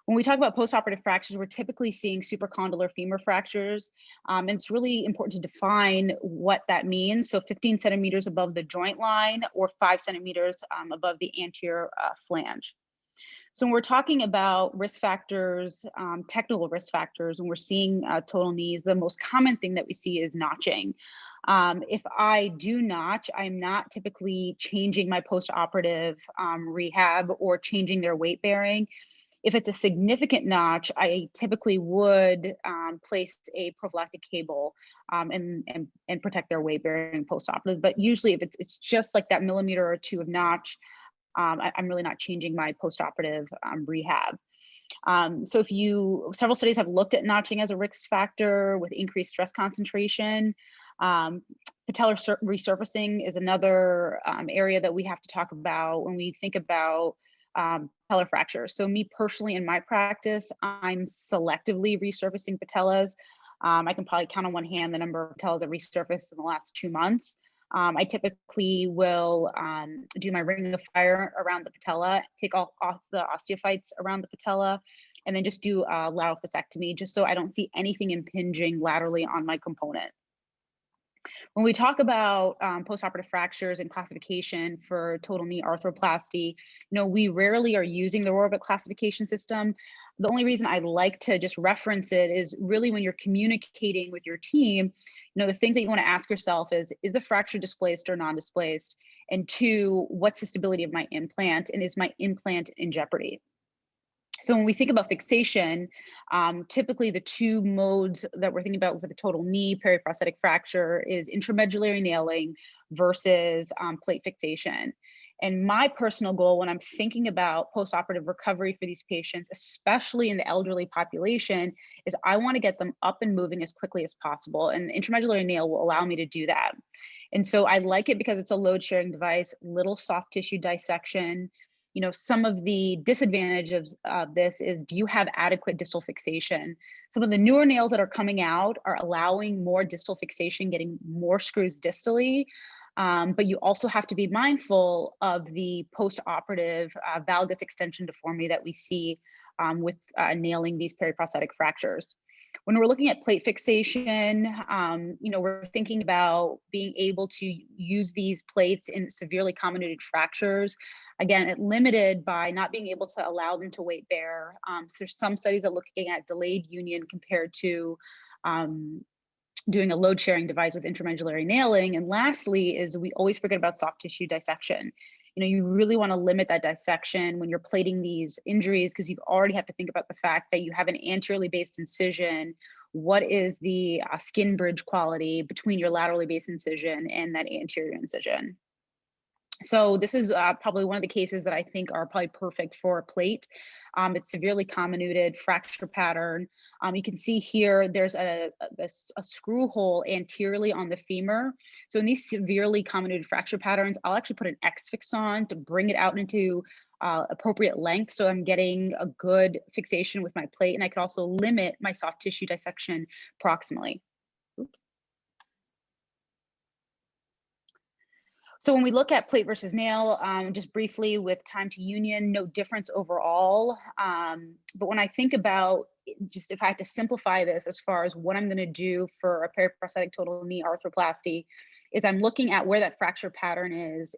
When we talk about postoperative fractures, we're typically seeing supracondylar femur fractures. And it's really important to define what that means. So 15 centimeters above the joint line or 5 centimeters above the anterior flange. So when we're talking about risk factors, technical risk factors, when we're seeing total knees, the most common thing that we see is notching. If I do notch, I'm not typically changing my postoperative rehab or changing their weight bearing. If it's a significant notch, I typically would place a prophylactic cable and protect their weight bearing postoperative. But usually if it's just like that millimeter or two of notch, I'm really not changing my postoperative rehab. So several studies have looked at notching as a risk factor with increased stress concentration. Patellar resurfacing is another area that we have to talk about when we think about patellar fractures. So me personally, in my practice, I'm selectively resurfacing patellas. I can probably count on one hand the number of patellas that resurfaced in the last 2 months. I typically will do my ring of fire around the patella, take off the osteophytes around the patella, and then just do a lateral fascectomy, just so I don't see anything impinging laterally on my component. When we talk about postoperative fractures and classification for total knee arthroplasty, we rarely are using the Rohrbeck classification system. The only reason I like to just reference it is really when you're communicating with your team, the things that you want to ask yourself is the fracture displaced or non-displaced? And 2, what's the stability of my implant? And is my implant in jeopardy? So when we think about fixation, typically the 2 modes that we're thinking about for the total knee periprosthetic fracture is intramedullary nailing versus plate fixation. And my personal goal when I'm thinking about postoperative recovery for these patients, especially in the elderly population, is I want to get them up and moving as quickly as possible. And the intramedullary nail will allow me to do that. And so I like it because it's a load sharing device, little soft tissue dissection. Some of the disadvantages of this is, do you have adequate distal fixation? Some of the newer nails that are coming out are allowing more distal fixation, getting more screws distally. But you also have to be mindful of the post-operative valgus extension deformity that we see with nailing these periprosthetic fractures. When we're looking at plate fixation, we're thinking about being able to use these plates in severely comminuted fractures. Again, it limited by not being able to allow them to weight bear. So there's some studies that are looking at delayed union compared to doing a load sharing device with intramedullary nailing. And lastly is we always forget about soft tissue dissection. You really want to limit that dissection when you're plating these injuries, because you already have to think about the fact that you have an anteriorly based incision. What is the skin bridge quality between your laterally based incision and that anterior incision? So this is probably one of the cases that I think are probably perfect for a plate. It's severely comminuted fracture pattern. You can see here there's a screw hole anteriorly on the femur. So in these severely comminuted fracture patterns, I'll actually put an X-fix on to bring it out into appropriate length. So I'm getting a good fixation with my plate, and I could also limit my soft tissue dissection proximally. Oops. So when we look at plate versus nail, just briefly with time to union, no difference overall. But when I think about just if I had to simplify this as far as what I'm going to do for a periprosthetic total knee arthroplasty, is I'm looking at where that fracture pattern is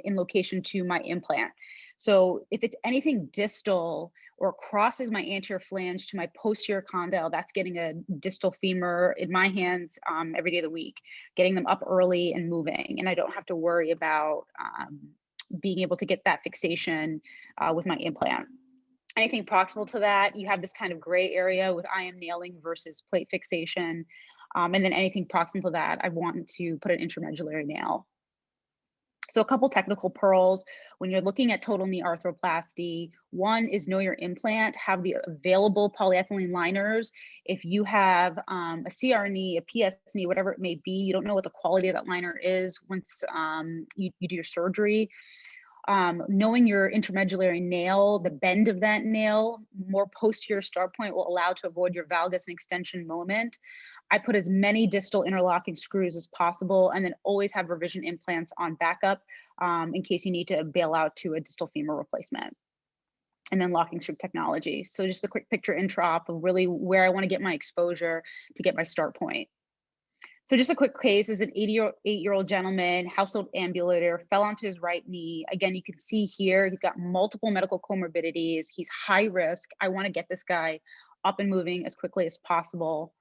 in location to my implant. So if it's anything distal or crosses my anterior flange to my posterior condyle, that's getting a distal femur in my hands every day of the week, getting them up early and moving. And I don't have to worry about being able to get that fixation with my implant. Anything proximal to that, you have this kind of gray area with IM nailing versus plate fixation. And then anything proximal to that, I want to put an intramedullary nail. So a couple technical pearls when you're looking at total knee arthroplasty. One is know your implant, have the available polyethylene liners. If you have a CR knee, a PS knee, whatever it may be, you don't know what the quality of that liner is once you do your surgery. Knowing your intramedullary nail, the bend of that nail, more posterior start point will allow to avoid your valgus and extension moment. I put as many distal interlocking screws as possible, and then always have revision implants on backup in case you need to bail out to a distal femur replacement. And then locking screw technology. So just a quick picture intra-op of really where I want to get my exposure to get my start point. So just a quick case is an 88-year-old gentleman, household ambulator, fell onto his right knee. Again, you can see here, he's got multiple medical comorbidities. He's high risk. I want to get this guy up and moving as quickly as possible.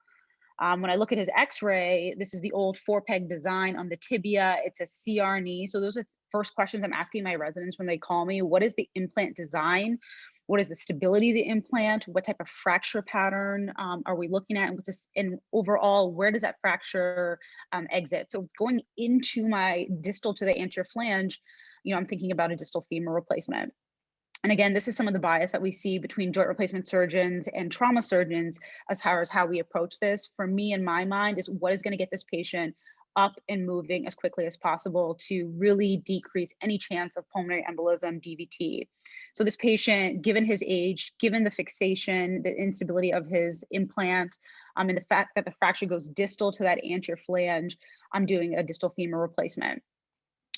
When I look at his x-ray, this is the old 4-peg design on the tibia. It's a CR knee. So those are the first questions I'm asking my residents when they call me. What is the implant design? What is the stability of the implant? What type of fracture pattern are we looking at? And what's this, and overall, where does that fracture exit? So it's going into my distal to the anterior flange. I'm thinking about a distal femur replacement. And again, this is some of the bias that we see between joint replacement surgeons and trauma surgeons as far as how we approach this. For me, in my mind, is what is going to get this patient up and moving as quickly as possible to really decrease any chance of pulmonary embolism, DVT. So this patient, given his age, given the fixation, the instability of his implant, and the fact that the fracture goes distal to that anterior flange, I'm doing a distal femur replacement.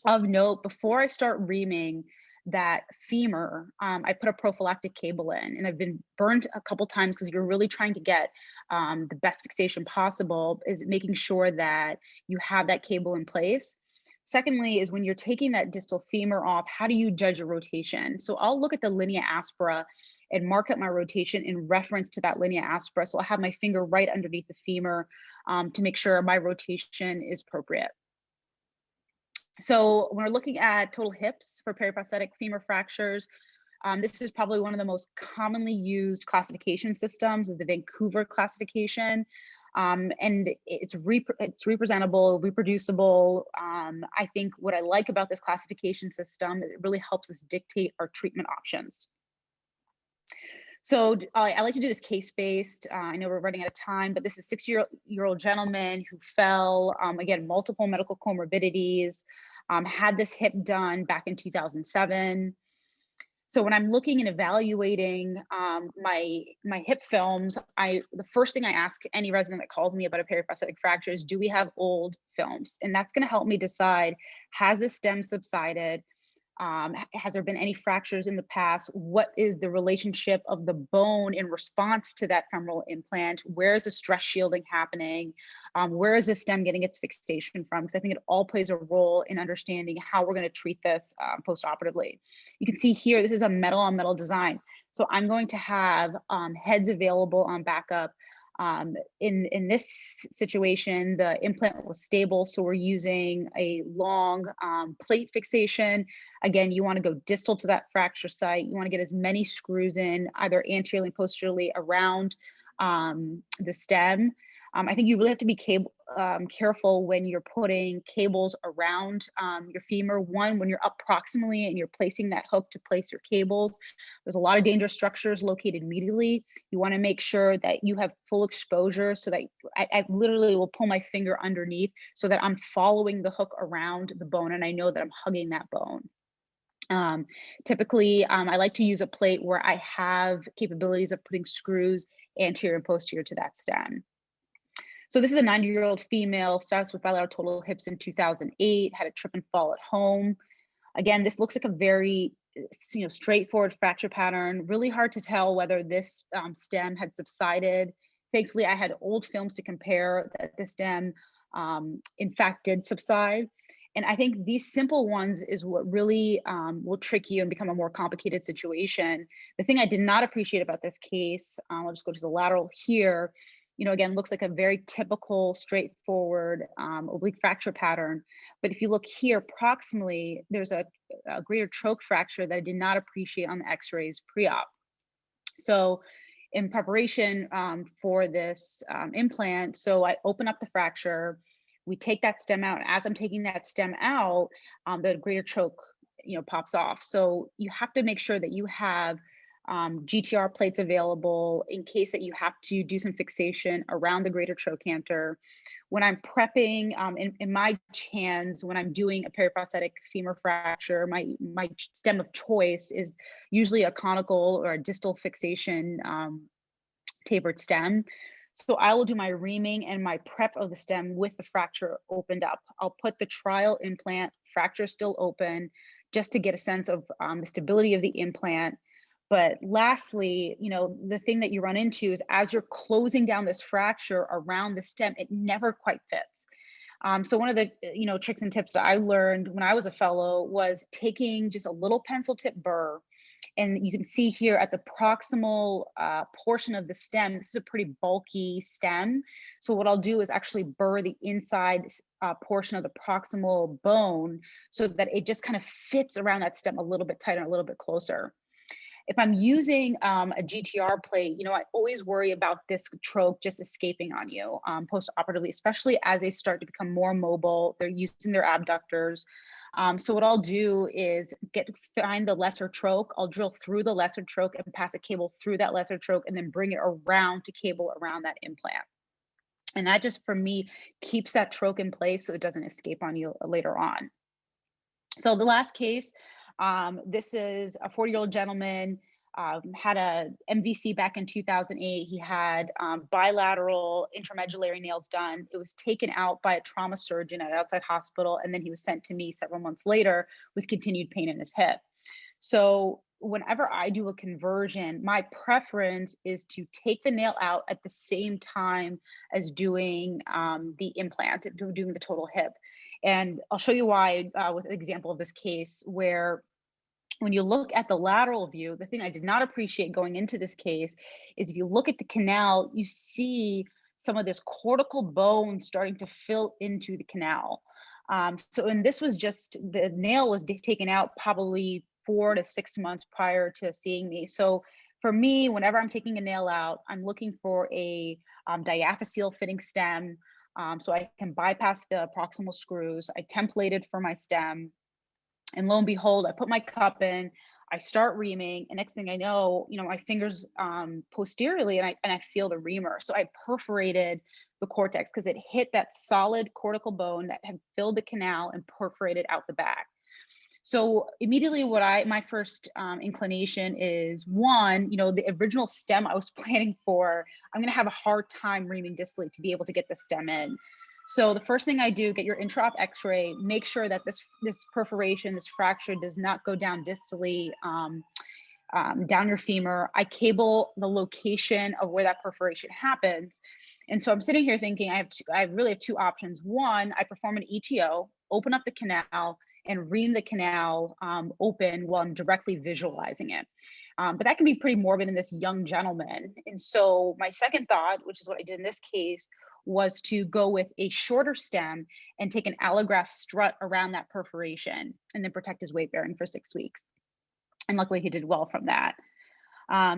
Of note, before I start reaming that femur, I put a prophylactic cable in, and I've been burned a couple times because you're really trying to get the best fixation possible, is making sure that you have that cable in place. Secondly, is when you're taking that distal femur off, how do you judge your rotation? So I'll look at the linea aspera and mark up my rotation in reference to that linea aspera. So I'll have my finger right underneath the femur to make sure my rotation is appropriate. So when we're looking at total hips for periprosthetic femur fractures, this is probably one of the most commonly used classification systems, is the Vancouver classification. And it's representable, reproducible. I think what I like about this classification system, it really helps us dictate our treatment options. So I like to do this case-based. I know we're running out of time, but this is a 6-year-old gentleman who fell, again, multiple medical comorbidities, had this hip done back in 2007. So when I'm looking and evaluating my hip films, the first thing I ask any resident that calls me about a periprosthetic fracture is, do we have old films? And that's gonna help me decide, has the stem subsided? Has there been any fractures in the past? What is the relationship of the bone in response to that femoral implant? Where is the stress shielding happening? Where is the stem getting its fixation from? Because I think it all plays a role in understanding how we're going to treat this post-operatively. You can see here, this is a metal on metal design. So I'm going to have heads available on backup. In this situation, the implant was stable, so we're using a long plate fixation. Again, you want to go distal to that fracture site. You want to get as many screws in, either anteriorly and posteriorly, around the stem. I think you really have to be careful when you're putting cables around your femur. One, when you're up proximally and you're placing that hook to place your cables, there's a lot of dangerous structures located medially. You want to make sure that you have full exposure, so that I literally will pull my finger underneath so that I'm following the hook around the bone and I know that I'm hugging that bone. Typically, I like to use a plate where I have capabilities of putting screws anterior and posterior to that stem. So this is a 90-year-old female, starts with bilateral total hips in 2008, had a trip and fall at home. Again, this looks like a very straightforward fracture pattern. Really hard to tell whether this stem had subsided. Thankfully, I had old films to compare that the stem, in fact, did subside. And I think these simple ones is what really will trick you and become a more complicated situation. The thing I did not appreciate about this case, I'll just go to the lateral here, again, looks like a very typical, straightforward oblique fracture pattern. But if you look here proximally, there's a greater troch fracture that I did not appreciate on the x-rays pre-op. So in preparation for this implant, so I open up the fracture, we take that stem out. As I'm taking that stem out, the greater troch pops off. So you have to make sure that you have GTR plates available in case that you have to do some fixation around the greater trochanter. When I'm prepping, in my hands, when I'm doing a periprosthetic femur fracture, my stem of choice is usually a conical or a distal fixation tapered stem. So I will do my reaming and my prep of the stem with the fracture opened up. I'll put the trial implant, fracture still open, just to get a sense of the stability of the implant. But lastly, the thing that you run into is as you're closing down this fracture around the stem, it never quite fits. So one of the tricks and tips that I learned when I was a fellow was taking just a little pencil tip burr. And you can see here at the proximal portion of the stem, this is a pretty bulky stem. So what I'll do is actually burr the inside portion of the proximal bone so that it just kind of fits around that stem a little bit tighter, a little bit closer. If I'm using a GTR plate, I always worry about this troch just escaping on you post-operatively, especially as they start to become more mobile. They're using their abductors. So what I'll do is find the lesser troch. I'll drill through the lesser troch and pass a cable through that lesser troch and then bring it around to cable around that implant. And that just, for me, keeps that troche in place so it doesn't escape on you later on. So the last case, this is a 40-year-old gentleman, had a MVC back in 2008. He had bilateral intramedullary nails done. It was taken out by a trauma surgeon at an outside hospital, and then he was sent to me several months later with continued pain in his hip. So whenever I do a conversion, my preference is to take the nail out at the same time as doing the implant, doing the total hip. And I'll show you why with an example of this case, where when you look at the lateral view, the thing I did not appreciate going into this case is if you look at the canal, you see some of this cortical bone starting to fill into the canal. And this was just, the nail was taken out probably 4 to 6 months prior to seeing me. So for me, whenever I'm taking a nail out, I'm looking for a diaphyseal fitting stem, so I can bypass the proximal screws. I templated for my stem, and lo and behold, I put my cup in, I start reaming, and next thing I know, my fingers posteriorly, and I feel the reamer. So I perforated the cortex because it hit that solid cortical bone that had filled the canal and perforated out the back. So immediately my first inclination is, one, the original stem I was planning for, I'm going to have a hard time reaming distally to be able to get the stem in. So the first thing I do, get your intraop x-ray, make sure that this perforation, this fracture does not go down distally down your femur. I cable the location of where that perforation happens. And so I'm sitting here thinking I really have two options. One, I perform an ETO, open up the canal, and ream the canal open while I'm directly visualizing it. But that can be pretty morbid in this young gentleman. And so my second thought, which is what I did in this case, was to go with a shorter stem and take an allograft strut around that perforation and then protect his weight bearing for 6 weeks. And luckily he did well from that.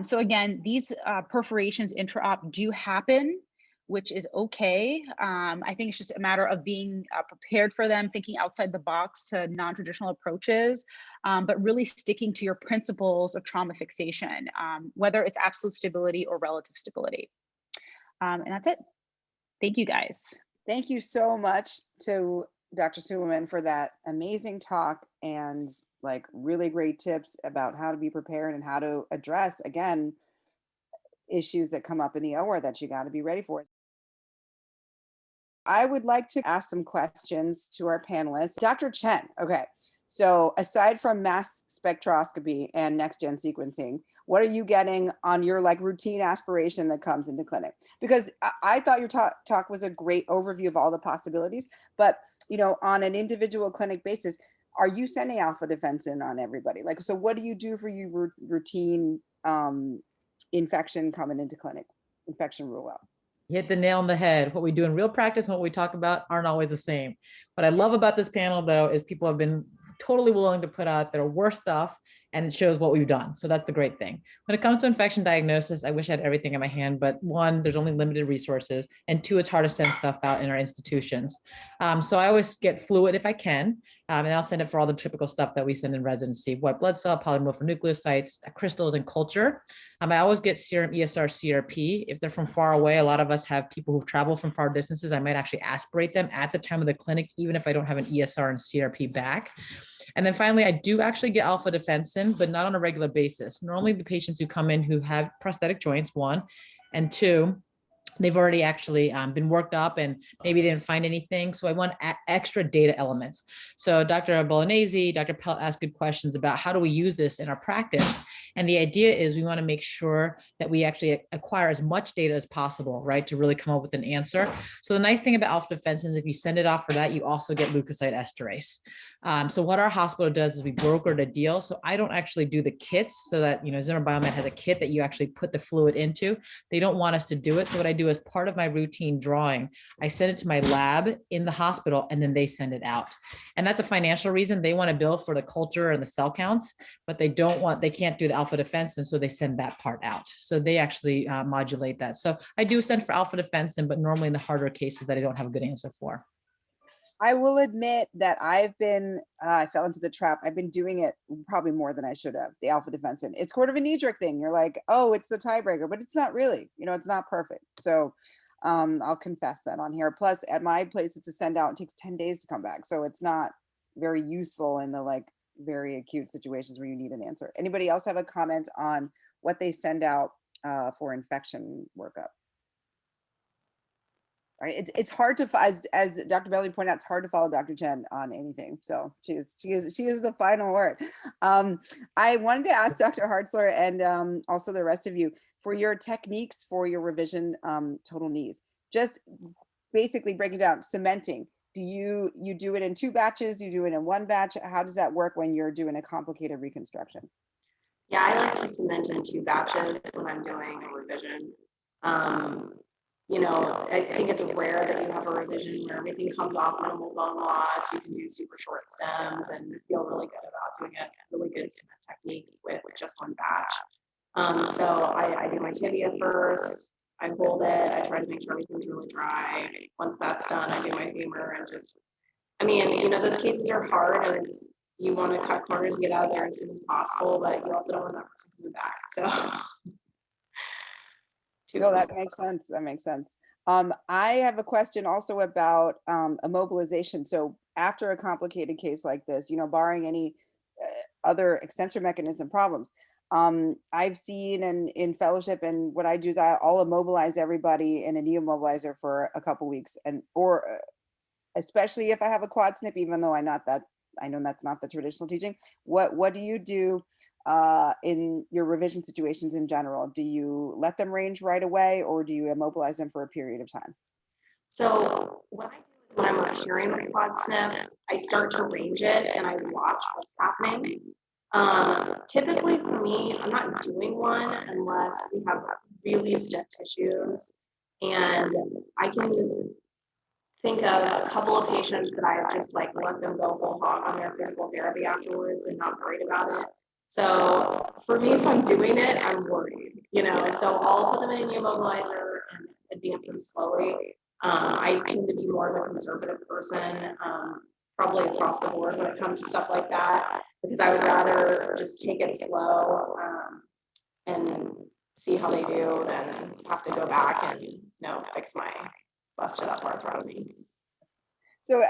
So again, these perforations intra-op do happen, which is okay. I think it's just a matter of being prepared for them, thinking outside the box to non-traditional approaches, but really sticking to your principles of trauma fixation, whether it's absolute stability or relative stability. And that's it. Thank you, guys. Thank you so much to Dr. Suleiman for that amazing talk and like really great tips about how to be prepared and how to address, again, issues that come up in the OR that you got to be ready for. I would like to ask some questions to our panelists. Dr. Chen, okay, so aside from mass spectroscopy and next-gen sequencing, what are you getting on your like routine aspiration that comes into clinic? Because I thought your talk was a great overview of all the possibilities, but on an individual clinic basis, are you sending alpha defensin on everybody? Like, so what do you do for your routine infection coming into clinic, infection rule out? You hit the nail on the head. What we do in real practice and what we talk about aren't always the same. What I love about this panel, though, is people have been totally willing to put out their worst stuff, and it shows what we've done. So that's the great thing. When it comes to infection diagnosis, I wish I had everything in my hand, but one, there's only limited resources, and two, it's hard to send stuff out in our institutions. So I always get fluid if I can, and I'll send it for all the typical stuff that we send in residency: white blood cell, polymorphonucleocytes, crystals, and culture. I always get serum ESR CRP. If they're from far away, a lot of us have people who've traveled from far distances. I might actually aspirate them at the time of the clinic, even if I don't have an ESR and CRP back. And then finally, I do actually get alpha defensin, but not on a regular basis. Normally the patients who come in who have prosthetic joints, one, and two, they've already actually been worked up and maybe didn't find anything. So I want extra data elements. So Dr. Bolognese, Dr. Pelt asked good questions about how do we use this in our practice. And the idea is we want to make sure that we actually acquire as much data as possible, right, to really come up with an answer. So the nice thing about alpha defensin is if you send it off for that, you also get leukocyte esterase. So what our hospital does is we brokered a deal. So I don't actually do the kits, so that, Zimmer Biomed has a kit that you actually put the fluid into. They don't want us to do it. So what I do as part of my routine drawing, I send it to my lab in the hospital, and then they send it out. And that's a financial reason. They want to bill for the culture and the cell counts, but they can't do the alpha defensin, so they send that part out. So they actually modulate that. So I do send for alpha defensin, but normally in the harder cases that I don't have a good answer for. I will admit that I fell into the trap. I've been doing it probably more than I should have, the alpha defensin. It's sort of a knee-jerk thing. You're like, oh, it's the tiebreaker, but it's not really, it's not perfect. So I'll confess that on here. Plus, at my place, it's a send out. It takes 10 days to come back, so it's not very useful in the like very acute situations where you need an answer. Anybody else have a comment on what they send out for infection workup? Right, it's hard to as Dr. Bellamy pointed out, it's hard to follow Dr. Chen on anything. So she is the final word. I wanted to ask Dr. Hartzler and also the rest of you for your techniques for your revision total knees. Just basically breaking down cementing. Do you do it in 2 batches? Do you do it in 1 batch? How does that work when you're doing a complicated reconstruction? Yeah, I like to cement in 2 batches when I'm doing a revision. You know, I think it's rare that you have a revision where everything comes off minimal bone loss. You can do super short stems and feel really good about doing a really good cement technique with just 1 batch. So I do my tibia first. I hold it. I try to make sure everything's really dry. Once that's done, I do my femur and just, I mean, you know, those cases are hard and you want to cut corners and get out of there as soon as possible, but you also don't want that person coming back. So. No, that makes sense. That makes sense. I have a question also about immobilization. So after a complicated case like this, you know, barring any other extensor mechanism problems, I've seen in fellowship, and what I do is I'll immobilize everybody in a knee immobilizer for a couple weeks, and or especially if I have a quad snip, even though I know that's not the traditional teaching. What do you do in your revision situations in general? Do you let them range right away, or do you immobilize them for a period of time? So what I do is when I'm repairing the quad snip, I start to range it and I watch what's happening. Typically for me, I'm not doing one unless we have really stiff tissues, and I can think of a couple of patients that I've just like let them go whole hog on their physical therapy afterwards and not worried about it. So for me, if I'm doing it, I'm worried, you know, so I'll put them in an immobilizer and advance them slowly. I tend to be more of a conservative person, probably across the board when it comes to stuff like that, because I would rather just take it slow and see how they do than have to go back and, you know, fix my busted up arthrotomy. So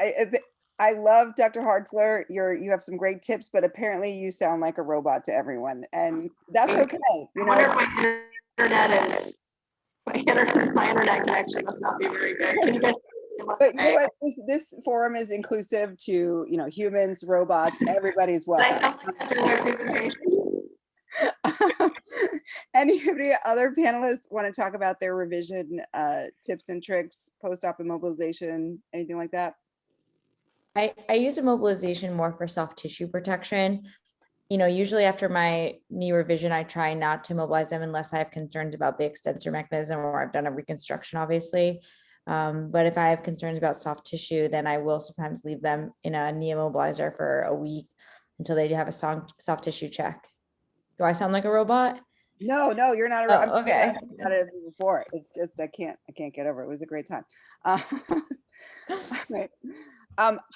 I love Dr. Hartzler. You have some great tips, but apparently you sound like a robot to everyone, and that's okay. You know, I wonder if my internet connection must not be very good. Can you guys? But you know what? This forum is inclusive to, you know, humans, robots, everybody's welcome. Any other panelists want to talk about their revision tips and tricks, post-op immobilization, anything like that? I use immobilization more for soft tissue protection. You know, usually after my knee revision, I try not to mobilize them unless I have concerns about the extensor mechanism or I've done a reconstruction, obviously. But if I have concerns about soft tissue, then I will sometimes leave them in a knee immobilizer for a week until they have a soft tissue check. Do I sound like a robot? No, you're not a robot. Oh, okay. I've had it before. It's just I can't get over it. It was a great time. Right.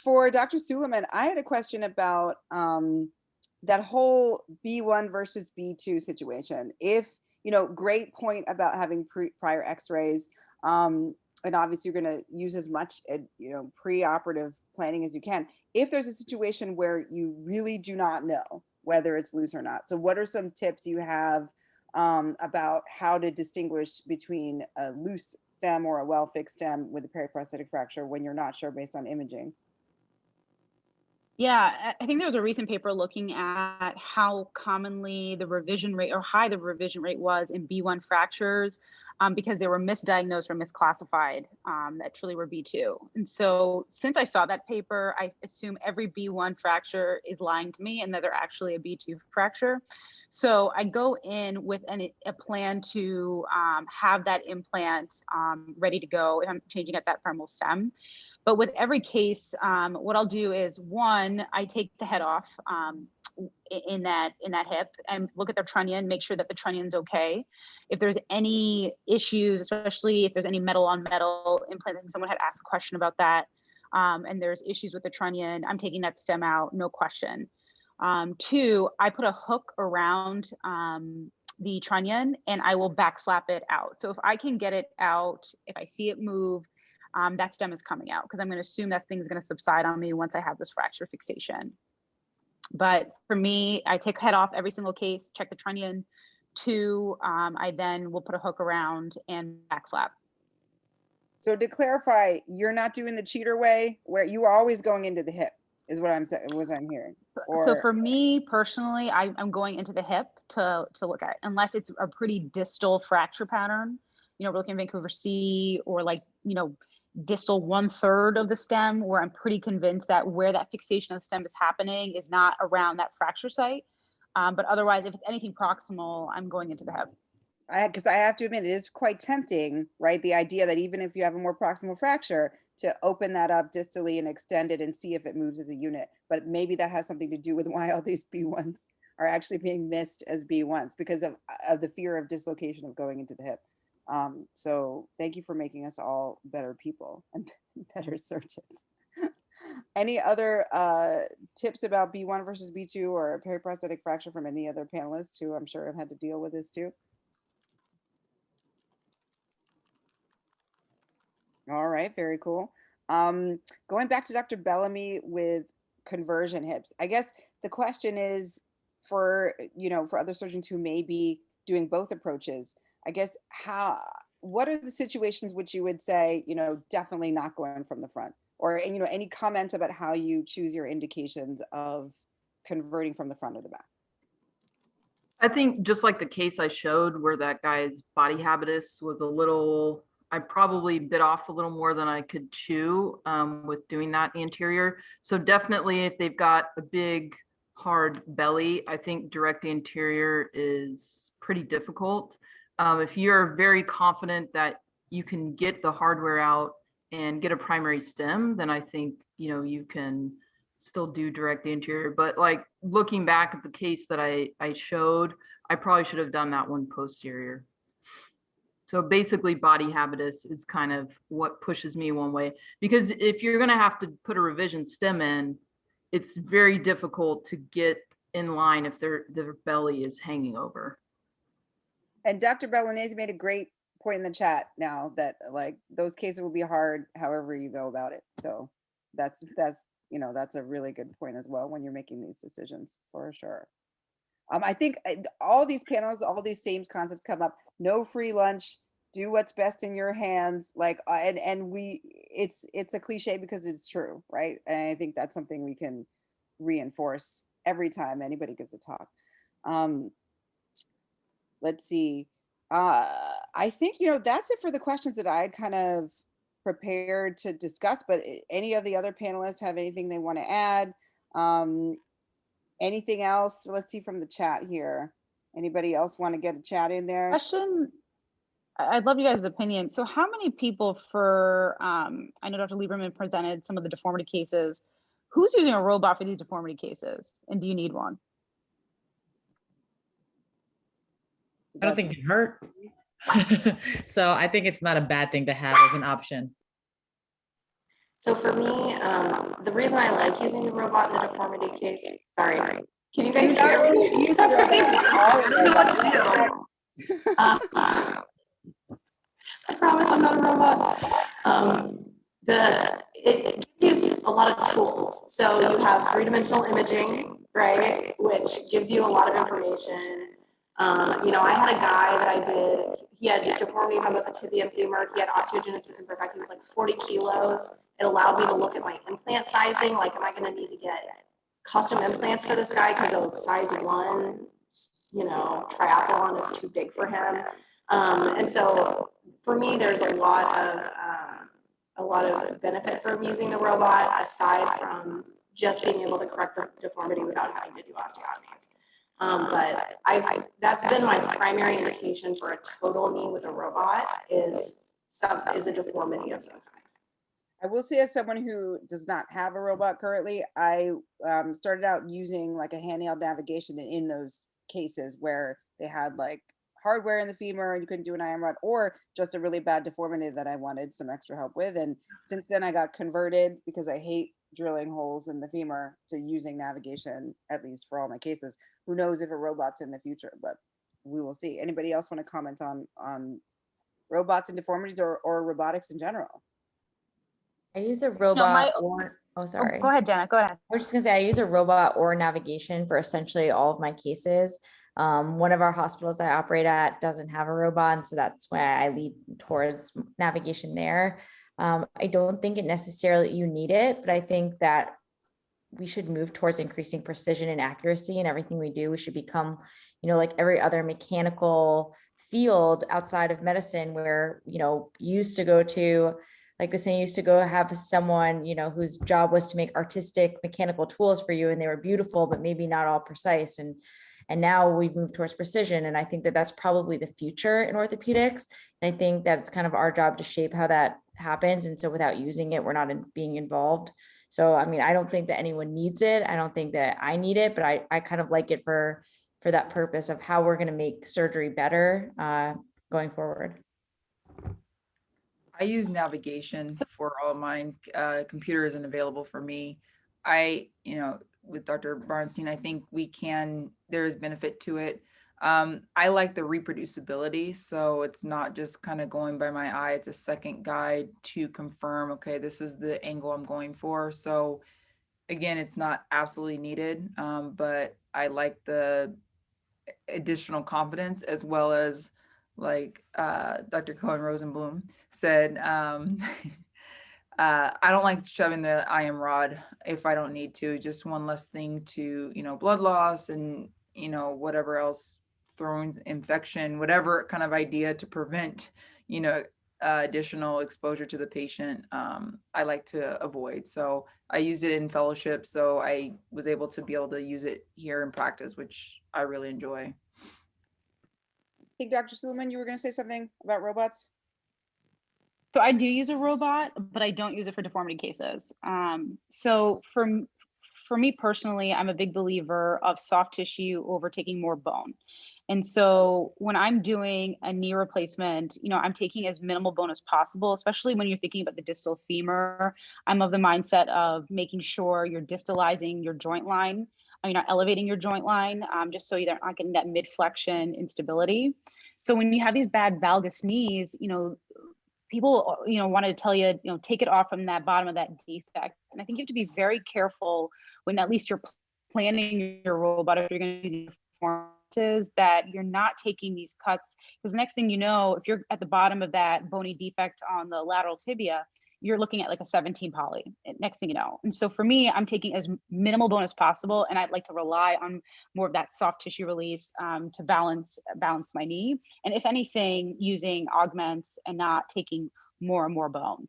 For Dr. Suleiman, I had a question about that whole B1 versus B2 situation. If, you know, great point about having prior x-rays, and obviously you're going to use as much, you know, pre-operative planning as you can. If there's a situation where you really do not know whether it's loose or not. So what are some tips you have about how to distinguish between a loose stem or a well-fixed stem with a periprosthetic fracture when you're not sure based on imaging? Yeah, I think there was a recent paper looking at how commonly the revision rate or high the revision rate was in B1 fractures because they were misdiagnosed or misclassified that truly were B2. And so since I saw that paper, I assume every B1 fracture is lying to me and that they're actually a B2 fracture. So I go in with a plan to have that implant ready to go if I'm changing at that femoral stem. But with every case, what I'll do is one, I take the head off in that hip and look at their trunnion, make sure that the trunnion's okay. If there's any issues, especially if there's any metal on metal implant, someone had asked a question about that, and there's issues with the trunnion, I'm taking that stem out, no question. Two, I put a hook around the trunnion, and I will back slap it out. So if I can get it out, if I see it move, that stem is coming out, because I'm going to assume that thing's going to subside on me once I have this fracture fixation. But for me, I take head off every single case, check the trunnion. 2, I then will put a hook around and back slap. So to clarify, you're not doing the cheater way where you are always going into the hip, is what I'm saying, was I'm hearing. So for me personally, I'm going into the hip to look at it, unless it's a pretty distal fracture pattern. You know, we're looking at Vancouver C, or like, you know, distal 1/3 of the stem, where I'm pretty convinced that where that fixation of the stem is happening is not around that fracture site. But otherwise, if it's anything proximal, I'm going into the hip. Because I have to admit, it is quite tempting, right? The idea that even if you have a more proximal fracture, to open that up distally and extend it and see if it moves as a unit. But maybe that has something to do with why all these B1s are actually being missed as B1s, because of the fear of dislocation of going into the hip. So thank you for making us all better people and better surgeons. Any other tips about B1 versus B2 or periprosthetic fracture from any other panelists who I'm sure have had to deal with this too? All right, very cool. Going back to Dr. Bellamy with conversion hips, I guess the question is for, you know, for other surgeons who may be doing both approaches, I guess what are the situations which you would say, you know, definitely not going from the front? Or, you know, any comments about how you choose your indications of converting from the front or the back? I think just like the case I showed where that guy's body habitus was a little, I probably bit off a little more than I could chew with doing that anterior. So definitely if they've got a big hard belly, I think direct anterior is pretty difficult. If you're very confident that you can get the hardware out and get a primary stem, then I think, you know, you can still do direct anterior. But like looking back at the case that I showed, I probably should have done that one posterior. So basically body habitus is kind of what pushes me one way, because if you're going to have to put a revision stem in, it's very difficult to get in line if their belly is hanging over. And Dr. Bellamy made a great point in the chat now that like those cases will be hard however you go about it. So that's you know, that's a really good point as well when you're making these decisions, for sure. I think all these panels, all these same concepts come up. No free lunch. Do what's best in your hands. Like, it's a cliche because it's true, right? And I think that's something we can reinforce every time anybody gives a talk. Let's see. I think, you know, that's it for the questions that I had kind of prepared to discuss, but any of the other panelists have anything they want to add? Anything else? Let's see from the chat here. Anybody else want to get a chat in there? Question, I'd love you guys' opinion. So how many people for, I know Dr. Lieberman presented some of the deformity cases. Who's using a robot for these deformity cases? And do you need one? So I don't think it hurt. So I think it's not a bad thing to have as an option. So for me, the reason I like using the robot in a deformity case, sorry, can you guys hear me? Use the robot. I promise I'm not a robot. It gives you a lot of tools. So you have three-dimensional imaging, right, which gives you a lot of information. You know, I had a guy that I did, he had deformities on both the tibia and femur. He had osteogenesis imperfecta. He was like 40 kilos. It allowed me to look at my implant sizing. Like, am I going to need to get custom implants for this guy because of size 1, you know, triathlon is too big for him. And so for me, there's a lot of benefit from using the robot aside from just being able to correct the deformity without having to do osteotomies. But that's been my primary indication for a total knee with a robot is a deformity of some kind. I will say, as someone who does not have a robot currently, I started out using like a handheld navigation in those cases where they had like hardware in the femur and you couldn't do an IM rod, or just a really bad deformity that I wanted some extra help with. And since then I got converted, because I hate drilling holes in the femur, to using navigation, at least for all my cases. Who knows if a robot's in the future, but we will see. Anybody else want to comment on robots and deformities or robotics in general? I use a No, robot or, oh, sorry. go ahead, Jenna, go ahead. I was just gonna say, I use a robot or navigation for essentially all of my cases. One of our hospitals I operate at doesn't have a robot, and so that's why I lead towards navigation there. I don't think it necessarily you need it, but I think that we should move towards increasing precision and accuracy in everything we do. We should become, like every other mechanical field outside of medicine where, you used to go to, like the saying, used to go have someone, whose job was to make artistic mechanical tools for you, and they were beautiful, but maybe not all precise. And now we've moved towards precision. And I think that that's probably the future in orthopedics. And I think that it's kind of our job to shape how that happens. And so without using it, we're not being involved. So, I mean, I don't think that anyone needs it. I don't think that I need it, but I kind of like it for that purpose of how we're going to make surgery better going forward. I use navigation for all mine. Computer isn't available for me. With Dr. Bernstein, I think there is benefit to it. I like the reproducibility. So it's not just kind of going by my eye. It's a second guide to confirm, okay, this is the angle I'm going for. So again, it's not absolutely needed, but I like the additional confidence, as well as like Dr. Cohen-Rosenblum said, I don't like shoving the IM rod if I don't need to. Just one less thing to, blood loss and, whatever else, throwing infection, whatever kind of idea to prevent, additional exposure to the patient, I like to avoid. So I use it in fellowship. So I was able to use it here in practice, which I really enjoy. I think Dr. Suleiman, you were going to say something about robots? So I do use a robot, but I don't use it for deformity cases. So for me personally, I'm a big believer of soft tissue overtaking more bone. And so when I'm doing a knee replacement, I'm taking as minimal bone as possible, especially when you're thinking about the distal femur. I'm of the mindset of making sure you're distalizing your joint line. You're not elevating your joint line, just so you're not getting that mid-flexion instability. So when you have these bad valgus knees, people, want to tell you, take it off from that bottom of that defect. And I think you have to be very careful when at least you're planning your robot, if you're going to do performances, that you're not taking these cuts. Because the next thing you know, if you're at the bottom of that bony defect on the lateral tibia, you're looking at like a 17 poly, next thing you know. And so for me, I'm taking as minimal bone as possible. And I'd like to rely on more of that soft tissue release to balance my knee. And if anything, using augments and not taking more and more bone.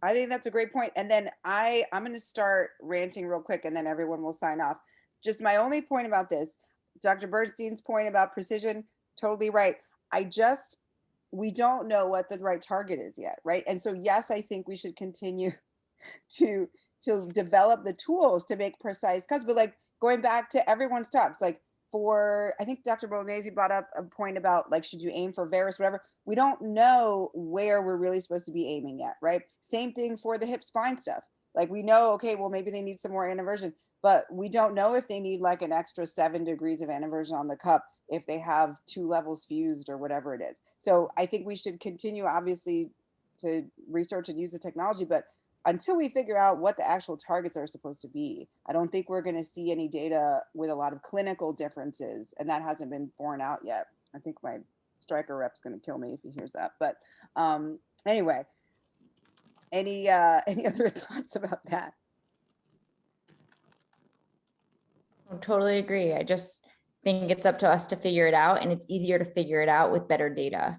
I think that's a great point. And then I'm going to start ranting real quick, and then everyone will sign off. Just my only point about this, Dr. Bernstein's point about precision, totally right. We don't know what the right target is yet, right? And so, yes, I think we should continue to develop the tools to make precise cuts. But like going back to everyone's talks, like I think Dr. Bolognese brought up a point about like, should you aim for varus, whatever. We don't know where we're really supposed to be aiming yet, right? Same thing for the hip spine stuff. Like we know, okay, well, maybe they need some more anteversion, but we don't know if they need like an extra 7 degrees of anteversion on the cup if they have 2 levels fused or whatever it is. So I think we should continue, obviously, to research and use the technology, but until we figure out what the actual targets are supposed to be, I don't think we're going to see any data with a lot of clinical differences, and that hasn't been borne out yet. I think my striker rep's going to kill me if he hears that. But anyway, any other thoughts about that? I totally agree. I just think it's up to us to figure it out, and it's easier to figure it out with better data.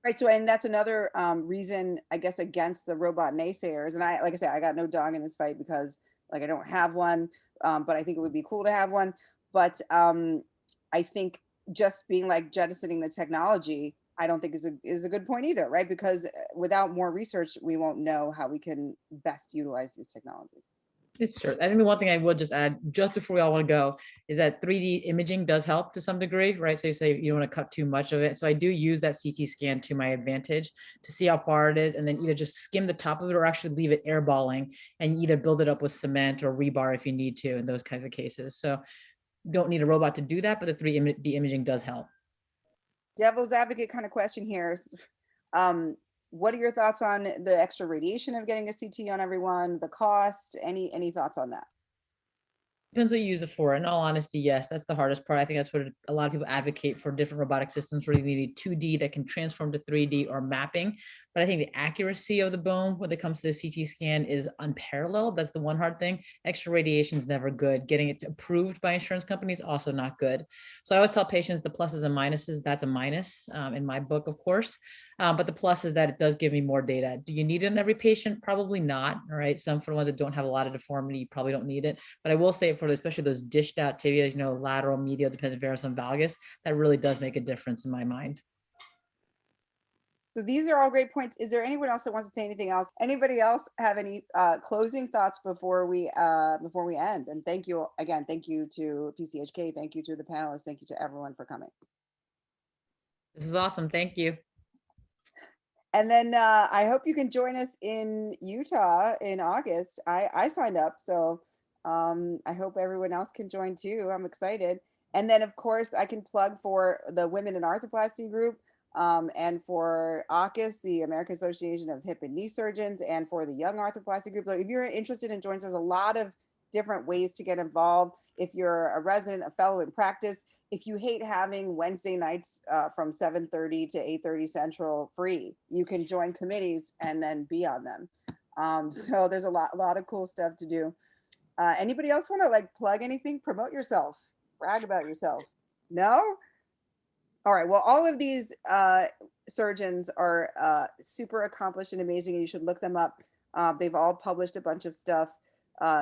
Right. So, and that's another reason, I guess, against the robot naysayers. And like I said, I got no dog in this fight because like I don't have one, but I think it would be cool to have one. But I think just being like jettisoning the technology, I don't think is a good point either, right? Because without more research, we won't know how we can best utilize these technologies. It's true. I think the one thing I would just add just before we all want to go is that 3D imaging does help to some degree, right? So you say you don't want to cut too much of it. So I do use that CT scan to my advantage to see how far it is, and then either just skim the top of it or actually leave it airballing and either build it up with cement or rebar if you need to in those kinds of cases. So don't need a robot to do that, but the 3D imaging does help. Devil's advocate kind of question here. What are your thoughts on the extra radiation of getting a CT on everyone, the cost, any thoughts on that? Depends what you use it for. In all honesty, yes, that's the hardest part. I think that's what a lot of people advocate for, different robotic systems where you need 2D that can transform to 3D or mapping. But I think the accuracy of the bone when it comes to the CT scan is unparalleled. That's the one hard thing. Extra radiation is never good. Getting it approved by insurance companies also not good. So I always tell patients the pluses and minuses. That's a minus in my book, of course. But the plus is that it does give me more data. Do you need it in every patient? Probably not. All right. Some for the ones that don't have a lot of deformity, you probably don't need it. But I will say for especially those dished out tibias, lateral, medial, dependent varus and valgus, that really does make a difference in my mind. So these are all great points. Is there anyone else that wants to say anything else? Anybody else have any closing thoughts before we end? And thank you again. Thank you to PCHK. Thank you to the panelists. Thank you to everyone for coming. This is awesome. Thank you. And then I hope you can join us in Utah in August. I signed up, so I hope everyone else can join too. I'm excited. And then of course I can plug for the Women in Arthroplasty group. And for AAHKS, the American Association of Hip and Knee Surgeons, and for the Young Arthroplasty Group. If you're interested in joining, there's a lot of different ways to get involved. If you're a resident, a fellow in practice, if you hate having Wednesday nights from 7:30 to 8:30 Central free, you can join committees and then be on them. So there's a lot of cool stuff to do. Anybody else want to plug anything? Promote yourself, brag about yourself? No? All right, well, all of these surgeons are super accomplished and amazing, and you should look them up. They've all published a bunch of stuff.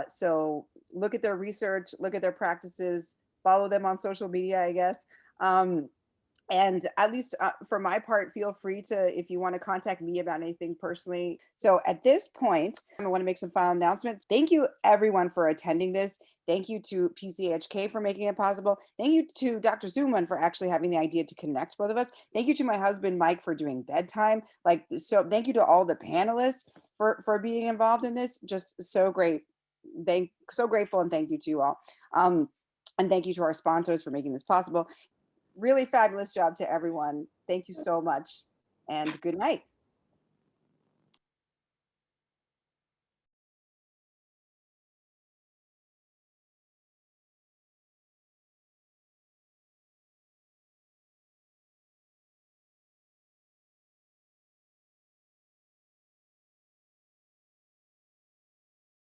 So look at their research, look at their practices, follow them on social media, I guess. And at least for my part, feel free to, if you want to contact me about anything personally. So at this point, I want to make some final announcements. Thank you everyone for attending this. Thank you to PCHK for making it possible. Thank you to Dr. Suleiman for actually having the idea to connect both of us. Thank you to my husband, Mike, for doing bedtime. So thank you to all the panelists for being involved in this. Just so great. So grateful, and thank you to you all. And thank you to our sponsors for making this possible. Really fabulous job to everyone. Thank you so much, and good night.